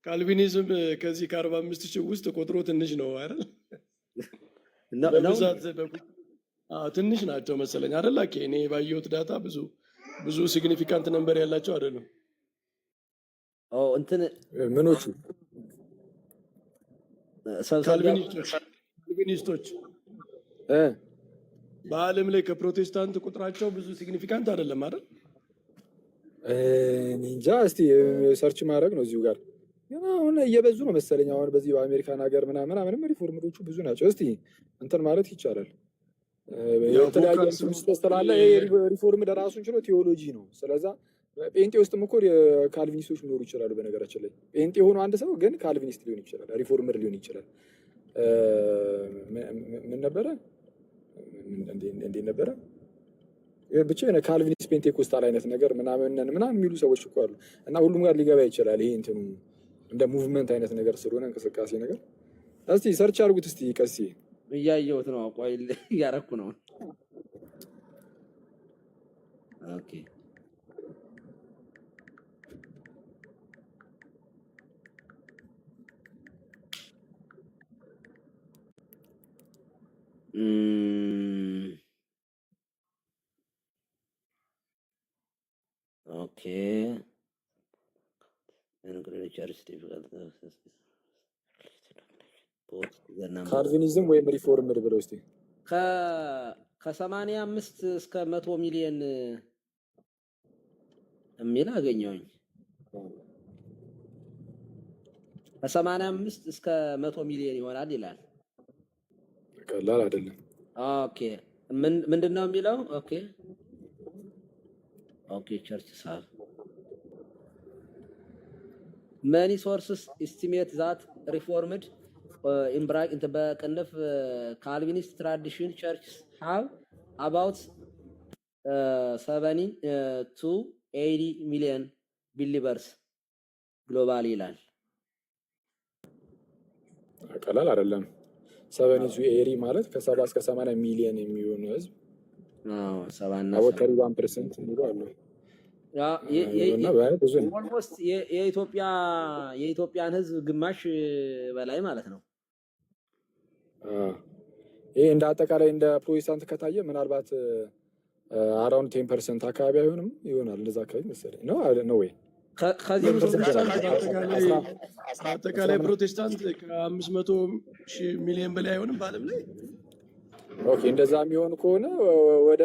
ካልቪኒዝም ከዚህ ከ45,000 ውስጥ ቁጥሩ ትንሽ ነው አይደል? በብዛት ትንሽ ናቸው መሰለኝ አይደል? እኔ ባየሁት ዳታ ብዙ ሲግኒፊካንት ነምበር ያላቸው አይደሉም። እንትን ምኖቹ ካልቪኒስቶች በዓለም ላይ ከፕሮቴስታንት ቁጥራቸው ብዙ ሲግኒፊካንት አይደለም አይደል? እንጃ እስቲ ሰርች ማድረግ ነው እዚሁ ጋር። አሁን እየበዙ ነው መሰለኝ። አሁን በዚህ በአሜሪካን ሀገር ምናምንም ሪፎርመሮቹ ብዙ ናቸው። እስቲ እንትን ማለት ይቻላል። የተለያየ ውስጥ ስላለ ሪፎርም ለራሱን ችሎ ቴዎሎጂ ነው። ስለዛ ጴንጤ ውስጥም እኮ ካልቪኒስቶች ሊኖሩ ይችላሉ። በነገራችን ላይ ጴንጤ ሆኖ አንድ ሰው ግን ካልቪኒስት ሊሆን ይችላል፣ ሪፎርመር ሊሆን ይችላል። ምን ነበረ እንዴት ነበረ ብቻ የሆነ ካልቪኒስት ፔንቴኮስታል አይነት ነገር ምናምን የሚሉ ሰዎች እኮ አሉ። እና ሁሉም ጋር ሊገባ ይችላል። ይሄ እንትኑ እንደ ሙቭመንት አይነት ነገር ስለሆነ እንቅስቃሴ ነገር። እስቲ ሰርች አድርጉት እስቲ ቀሲ። እያየሁት ነው። ቆይ እያረኩ ነው። ኦኬ ኦኬ ካልቪኒዝም ወይም ሪፎርምድ ብለው እስቲ ከ85 እስከ 100 ሚሊዮን የሚል አገኘሁኝ። ከ85 እስከ 100 ሚሊዮን ይሆናል ይላል። ቀላል አይደለም። ኦኬ ምንድነው የሚለው? ኦኬ ቸርች ሳብ many sources estimate that reformed in bracket በቅንፍ Calvinist tradition churches have about 70 to 80 million believers globally ይላል። ቀላል አይደለም። 70 to 80 ማለት ከ70 እስከ 80 ሚሊዮን የሚሆን ህዝብ 70 አዎ 31% የሚሉ አሉ። ኦልሞስት የኢትዮጵያን ህዝብ ግማሽ በላይ ማለት ነው። ይሄ እንደ አጠቃላይ እንደ ፕሮቴስታንት ከታየ ምናልባት አራውንድ 10% አካባቢ አይሆንም ይሆናል። እንደዛ አካባቢ መሰለኝ ነው ወይ? ከዚህ አጠቃላይ ፕሮቴስታንት ከ500 ሚሊዮን በላይ አይሆንም በዓለም ላይ። ኦኬ እንደዛ የሚሆን ከሆነ ወደ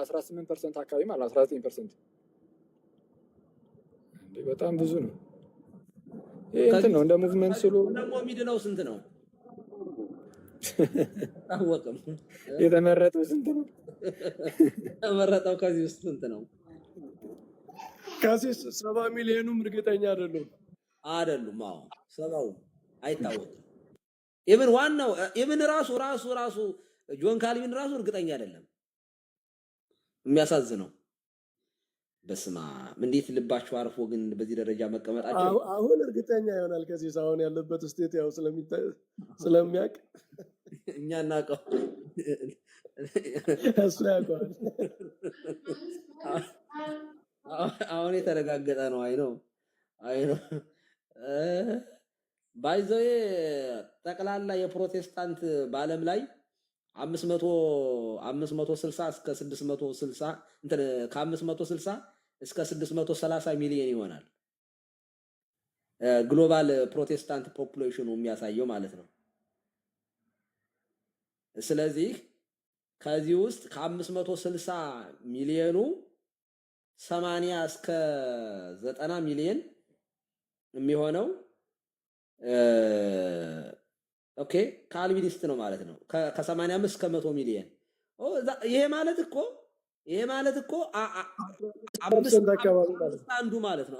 18% አካባቢ ማለት 19%። በጣም ብዙ ነው። ይሄ እንትን ነው እንደ ሙቭመንት ስለሆነ ደግሞ የሚድነው ስንት ነው? አወቅም። የተመረጠው ስንት ነው? የተመረጠው ከዚህ ውስጥ ስንት ነው? ከዚህ 70 ሚሊዮኑም እርግጠኛ አይደሉም። አዎ 70 አይታወቅም። ኢቭን ዋናው ኢቭን ራሱ ጆን ካልቪን ራሱ እርግጠኛ አይደለም። የሚያሳዝነው በስማ እንዴት ልባችሁ አርፎ ግን በዚህ ደረጃ መቀመጣቸው። አሁን እርግጠኛ ይሆናል። ከዚህ አሁን ያለበት ስቴት ያው ስለሚያውቅ እኛ እናውቀው እሱ ያውቀዋል። አሁን የተረጋገጠ ነው። አይ ነው ባይዘው ጠቅላላ የፕሮቴስታንት በዓለም ላይ 560 እስከ 660 እንትን ከ560 እስከ 630 ሚሊዮን ይሆናል ግሎባል ፕሮቴስታንት ፖፑሌሽኑ የሚያሳየው ማለት ነው። ስለዚህ ከዚህ ውስጥ ከ560 ሚሊዮኑ 80 እስከ 90 ሚሊዮን የሚሆነው ኦኬ ካልቪኒስት ነው ማለት ነው። ከ85 እስከ 100 ሚሊዮን ይሄ ማለት እኮ 5% አካባቢ ማለት ነው። አንዱ ማለት ነው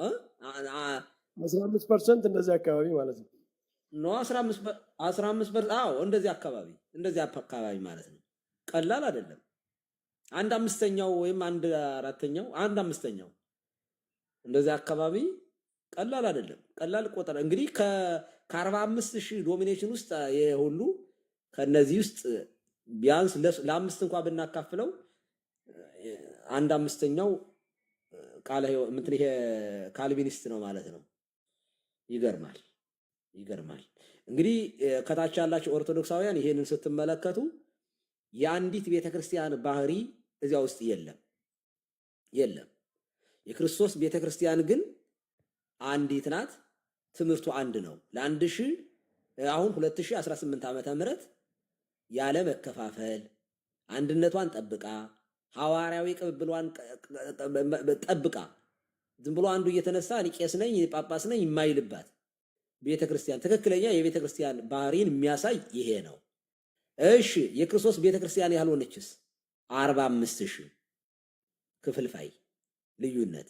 15% እንደዚህ አካባቢ ማለት ነው። ነው 15% አዎ እንደዚህ አካባቢ ማለት ነው። ቀላል አይደለም። 1/5 ወይም 1/4 1/5 እንደዚህ አካባቢ ቀላል አይደለም። ቀላል ቆጠረ እንግዲህ ከ45,000 ዶሚኔሽን ውስጥ የሁሉ ከነዚህ ውስጥ ቢያንስ ለአምስት እንኳን ብናካፍለው 1/5 ቃለ እንትን ይሄ ካልቪኒስት ነው ማለት ነው። ይገርማል። እንግዲህ ከታች ያላችሁ ኦርቶዶክሳውያን ይሄንን ስትመለከቱ የአንዲት ቤተክርስቲያን ባህሪ እዚያ ውስጥ የለም። የክርስቶስ ቤተክርስቲያን ግን አንዲት ናት። ትምህርቱ አንድ ነው። አሁን 2018 ዓመተ ምህረት ያለ መከፋፈል አንድነቷን ጠብቃ ሐዋርያዊ ቅብብሏን ጠብቃ ዝም ብሎ አንዱ እየተነሳ እኔ ቄስ ነኝ ጳጳስ ነኝ የማይልባት ቤተክርስቲያን ትክክለኛ የቤተክርስቲያን ባህሪን የሚያሳይ ይሄ ነው። እሺ የክርስቶስ ቤተክርስቲያን ያልሆነችስ 45,000 ክፍልፋይ ልዩነት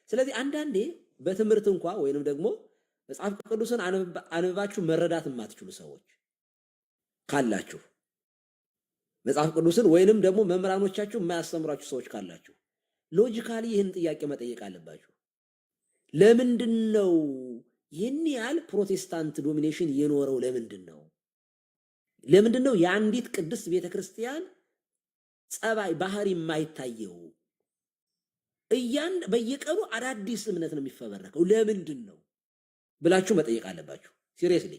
ስለዚህ አንዳንዴ በትምህርት እንኳን ወይንም ደግሞ መጽሐፍ ቅዱስን አንብባችሁ መረዳት የማትችሉ ሰዎች ካላችሁ መጽሐፍ ቅዱስን ወይንም ደግሞ መምህራኖቻችሁ የማያስተምሯችሁ ሰዎች ካላችሁ ሎጂካሊ ይህን ጥያቄ መጠየቅ አለባችሁ። ለምንድን ነው ይህን ያህል ፕሮቴስታንት ዶሚኔሽን የኖረው? ለምንድን ነው የአንዲት ቅድስት ቤተክርስቲያን ጸባይ ባህሪ የማይታየው? በየቀኑ አዳዲስ እምነት ነው የሚፈበረከው። ለምንድን ነው ብላችሁ መጠየቅ አለባችሁ። ሲሪየስሊ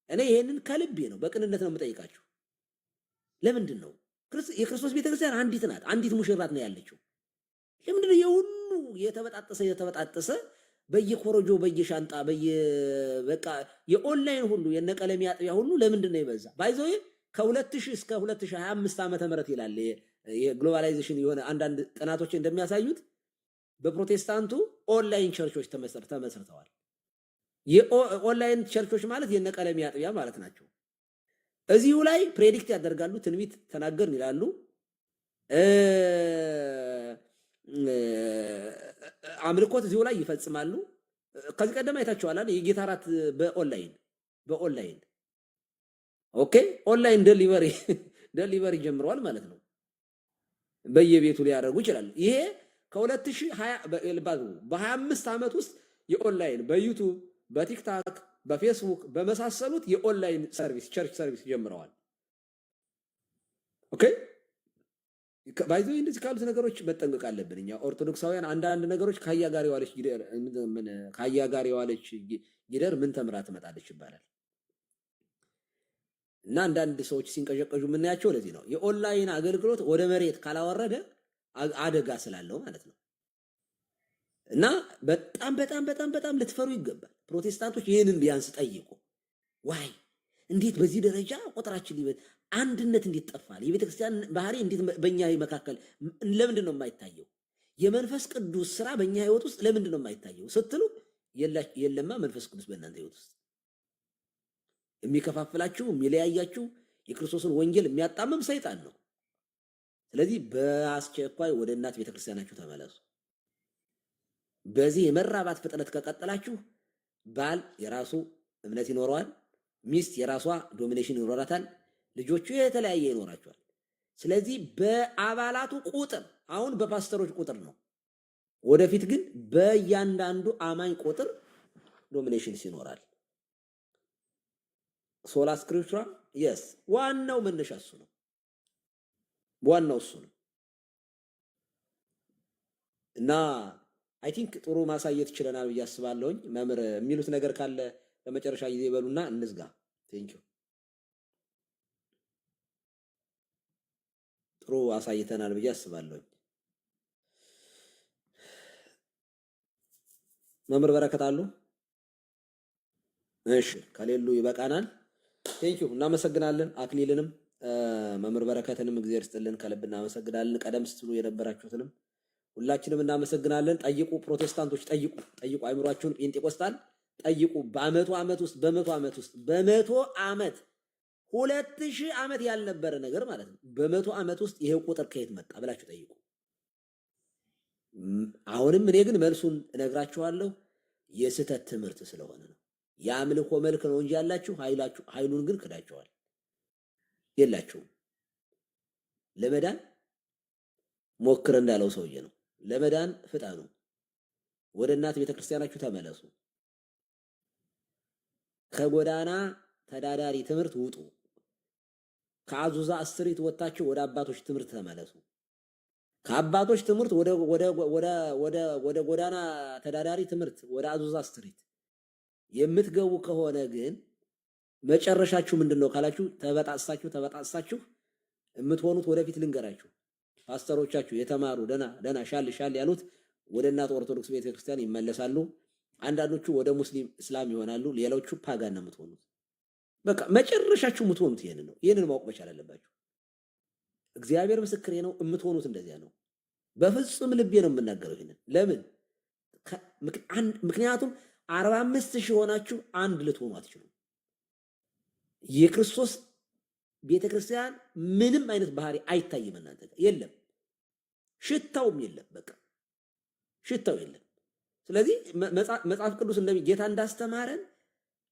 እኔ ይሄንን ከልቤ ነው በቅንነት ነው የምጠይቃችሁ። ለምንድን ነው የክርስቶስ ቤተክርስቲያን አንዲት ናት፣ አንዲት ሙሽራት ነው ያለችው። ለምንድን ነው የሁሉ የተበጣጠሰ በየኮረጆ በየሻንጣ በቃ የኦንላይን ሁሉ የነቀለም ያጥቢያ ሁሉ ለምንድን ነው ይበዛ? ባይዘው ከ2000 እስከ 2025 ዓመተ ምህረት ይላል የግሎባላይዜሽን የሆነ አንዳንድ ጥናቶች እንደሚያሳዩት በፕሮቴስታንቱ ኦንላይን ቸርቾች ተመስርተዋል። የኦንላይን ቸርቾች ማለት የነቀለም ያጥቢያ ማለት ናቸው። እዚሁ ላይ ፕሬዲክት ያደርጋሉ፣ ትንቢት ተናገርን ይላሉ። አምልኮት እዚሁ ላይ ይፈጽማሉ። ከዚህ ቀደም አይታችኋል የጌታ እራት በኦንላይን ኦኬ፣ ኦንላይን ደሊቨሪ ጀምረዋል ማለት ነው። በየቤቱ ሊያደርጉ ይችላሉ። ይሄ ከ2020 በ25 ዓመት ውስጥ የኦንላይን በዩቲዩብ በቲክታክ በፌስቡክ በመሳሰሉት የኦንላይን ሰርቪስ ቸርች ሰርቪስ ጀምረዋል። ኦኬ ባይዞ እንደዚህ ካሉት ነገሮች መጠንቀቅ አለብን። እኛ ኦርቶዶክሳውያን አንዳንድ ነገሮች ከአህያ ጋር የዋለች ጊደር ምን ተምራ ትመጣለች ይባላል። እና አንዳንድ ሰዎች ሲንቀዠቀዡ የምናያቸው ለዚህ ነው። የኦንላይን አገልግሎት ወደ መሬት ካላወረደ አደጋ ስላለው ማለት ነው። እና በጣም ልትፈሩ ይገባል። ፕሮቴስታንቶች ይህንን ቢያንስ ጠይቁ። ዋይ እንዴት በዚህ ደረጃ ቁጥራችን ሊበዝ አንድነት እንዴት ጠፋል? የቤተክርስቲያን ባህሪ እንዴት በእኛ መካከል ለምንድን ነው የማይታየው? የመንፈስ ቅዱስ ስራ በእኛ ህይወት ውስጥ ለምንድን ነው የማይታየው ስትሉ የለማ መንፈስ ቅዱስ በእናንተ ህይወት ውስጥ የሚከፋፍላችሁ የሚለያያችሁ የክርስቶስን ወንጌል የሚያጣምም ሰይጣን ነው። ስለዚህ በአስቸኳይ ወደ እናት ቤተክርስቲያናችሁ ተመለሱ። በዚህ የመራባት ፍጥነት ከቀጠላችሁ ባል የራሱ እምነት ይኖረዋል፣ ሚስት የራሷ ዶሚኔሽን ይኖራታል፣ ልጆቹ የተለያየ ይኖራቸዋል። ስለዚህ በአባላቱ ቁጥር አሁን በፓስተሮች ቁጥር ነው፣ ወደፊት ግን በእያንዳንዱ አማኝ ቁጥር ዶሚኔሽንስ ይኖራል። ሶላ ስክሪፕቹራ የስ ዋናው መነሻ እሱ ነው። እና አይ ቲንክ ጥሩ ማሳየት ይችላል ብዬ አስባለሁኝ። መምህር የሚሉት ነገር ካለ ለመጨረሻ ጊዜ ይበሉና እንዝጋ። ቴንኪው። ጥሩ አሳይተናል ብዬ አስባለሁኝ። መምህር በረከት አሉ? እሺ ከሌሉ ይበቃናል። ቴንኪው፣ እናመሰግናለን። አክሊልንም መምህር በረከትንም እግዚአብሔር ይስጥልን፣ ከልብ እናመሰግናለን። ቀደም ስትሉ የነበራችሁትንም ሁላችንም እናመሰግናለን። ጠይቁ ፕሮቴስታንቶች፣ ጠይቁ አይምሯችሁን ጴንጤቆስጣን ጠይቁ። በመቶ ዓመት ውስጥ 2000 ዓመት ያልነበረ ነገር ማለት ነው። በመቶ ዓመት ውስጥ ይሄው ቁጥር ከየት መጣ ብላችሁ ጠይቁ። አሁንም እኔ ግን መልሱን እነግራችኋለሁ። የስህተት ትምህርት ስለሆነ ነው። የአምልኮ መልክ ነው እንጂ ያላችሁ ኃይሉን ግን ክዳችኋል። የላችሁም። ለመዳን ሞክር እንዳለው ሰውዬ ነው። ለመዳን ፍጠኑ። ወደ እናት ቤተክርስቲያናችሁ ተመለሱ። ከጎዳና ተዳዳሪ ትምህርት ውጡ። ከአዙዛ አስሪት ወጣችሁ ወደ አባቶች ትምህርት ተመለሱ። ከአባቶች ትምህርት ወደ ጎዳና ተዳዳሪ ትምህርት ወደ አዙዛ አስሪት የምትገቡ ከሆነ ግን መጨረሻችሁ ምንድነው ካላችሁ ተበጣሳችሁ የምትሆኑት ወደፊት ልንገራችሁ። ፓስተሮቻችሁ የተማሩ ደና ሻል ያሉት ወደ እናት ኦርቶዶክስ ቤተክርስቲያን ይመለሳሉ። አንዳንዶቹ ወደ ሙስሊም እስላም ይሆናሉ። ሌሎቹ ፓጋን ነው የምትሆኑት። በቃ መጨረሻችሁ የምትሆኑት ይሄንን ማወቅ መቻል አለባችሁ። እግዚአብሔር ምስክሬ ነው። የምትሆኑት እንደዚያ ነው። በፍጹም ልቤ ነው የምናገረው ይሄንን። ለምን? ምክንያቱም 45,000 ሆናችሁ አንድ ልትሆኑ አትችሉም። የክርስቶስ ቤተክርስቲያን ምንም አይነት ባህሪ አይታይም እናንተ ጋር የለም። ሽታውም የለም። በቃ ሽታው የለም። ስለዚህ መጽሐፍ ቅዱስ ጌታ እንዳስተማረን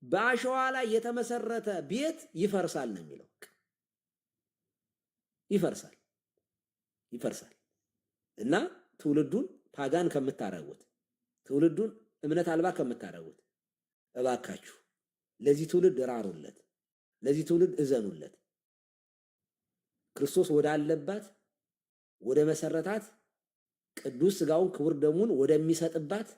በአሸዋ ላይ የተመሰረተ ቤት ይፈርሳል ነው የሚለው። ይፈርሳል እና ትውልዱን ፓጋን ከምታረጉት፣ ትውልዱን እምነት አልባ ከምታረጉት እባካችሁ ለዚህ ትውልድ ራሩለት፣ ለዚህ ትውልድ እዘኑለት። ክርስቶስ ወዳለባት ወደ መሰረታት ቅዱስ ሥጋውን ክቡር ደሙን ወደሚሰጥባት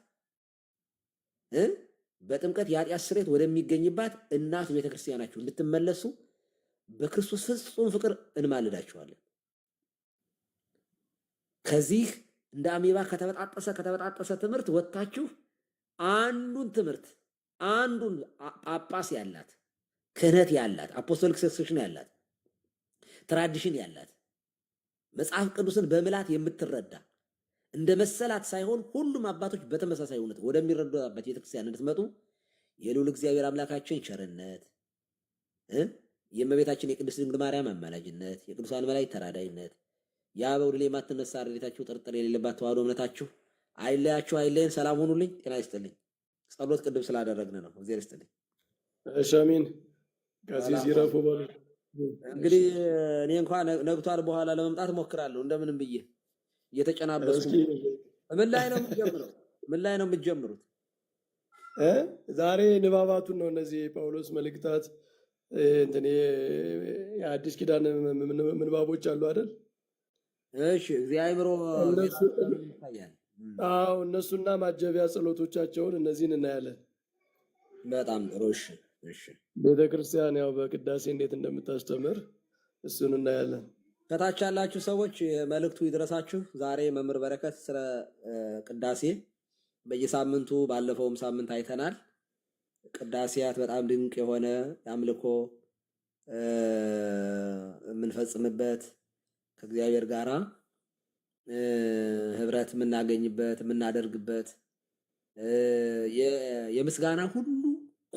በጥምቀት የኃጢአት ስርየት ወደሚገኝባት እናት ቤተክርስቲያናችሁ እንድትመለሱ በክርስቶስ ፍጹም ፍቅር እንማልዳችኋለን። ከዚህ እንደ አሜባ ከተበጣጠሰ ትምህርት ወጥታችሁ አንዱን ትምህርት አንዱን ጳጳስ ያላት ክህነት ያላት አፖስቶሊክ ሰክሴሽን ያላት ትራዲሽን ያላት መጽሐፍ ቅዱስን በምላት የምትረዳ እንደ መሰላት ሳይሆን ሁሉም አባቶች በተመሳሳይ እውነት ወደሚረዱበት ቤተክርስቲያን እንድትመጡ የልዑል እግዚአብሔር አምላካችን ቸርነት፣ የእመቤታችን የቅድስት ድንግል ማርያም አማላጅነት፣ የቅዱሳን መላእክት ተራዳይነት፣ የአበው ድል የማትነሳ ረድኤታችሁ ጥርጥር የሌለባት ተዋሕዶ እምነታችሁ አይለያችሁ፣ አይለየን። ሰላም ሁኑልኝ። ጤና ይስጥልኝ። ጸሎት ቅድም ስላደረግን ነው። እግዚአብሔር ይስጥልኝ። እሺ አሜን። ከዚህ ሲረፉ በሉ እንግዲህ እኔ እንኳን ነግቷል በኋላ ለመምጣት እሞክራለሁ እንደምንም ብዬ እየተጨናበስኩ። ምን ላይ ነው የምትጀምሩት? ዛሬ ንባባቱን ነው። እነዚህ የጳውሎስ መልእክታት እንትን የአዲስ ኪዳን ምንባቦች አሉ አይደል? እሺ እግዚአብሔር ይታያል። አዎ እነሱና ማጀቢያ ጸሎቶቻቸውን እነዚህን እናያለን። በጣም ጥሩ። እሺ ቤተክርስቲያን ያው በቅዳሴ እንዴት እንደምታስተምር እሱን እናያለን። ከታች ያላችሁ ሰዎች መልእክቱ ይድረሳችሁ። ዛሬ መምህር በረከት ስለ ቅዳሴ በየሳምንቱ ባለፈውም ሳምንት አይተናል። ቅዳሴያት በጣም ድንቅ የሆነ የአምልኮ የምንፈጽምበት ከእግዚአብሔር ጋራ ህብረት የምናገኝበት የምናደርግበት የምስጋና ሁሉ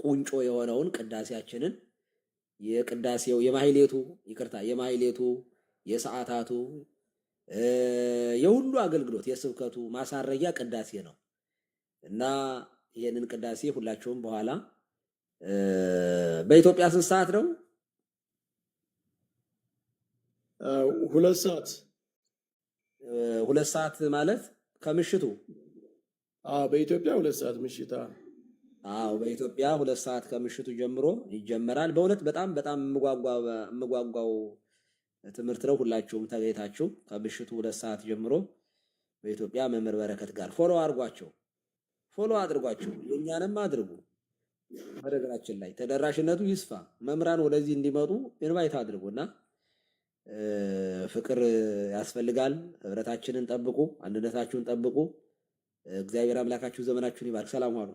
ቁንጮ የሆነውን ቅዳሴያችንን የቅዳሴው የማህሌቱ የሰዓታቱ የሁሉ አገልግሎት የስብከቱ ማሳረጊያ ቅዳሴ ነው እና ይህንን ቅዳሴ ሁላችሁም በኋላ በኢትዮጵያ ስንት ሰዓት ነው? 2 ሰዓት 2 ሰዓት ማለት ከምሽቱ? በኢትዮጵያ 2 ሰዓት ምሽት። በኢትዮጵያ 2 ሰዓት ከምሽቱ ጀምሮ ይጀመራል። በእውነት በጣም የምጓጓው ትምህርት ነው። ሁላችሁም ተገኝታችሁ ከምሽቱ 2 ሰዓት ጀምሮ በኢትዮጵያ መምህር በረከት ጋር ፎሎ አድርጓቸው፣ የእኛንም አድርጉ። በነገራችን ላይ ተደራሽነቱ ይስፋ፣ መምህራን ወደዚህ እንዲመጡ ኢንቫይት አድርጉና ፍቅር ያስፈልጋል። ህብረታችንን ጠብቁ፣ አንድነታችሁን ጠብቁ። እግዚአብሔር አምላካችሁ ዘመናችሁን ይባርክ። ሰላም ዋሉ።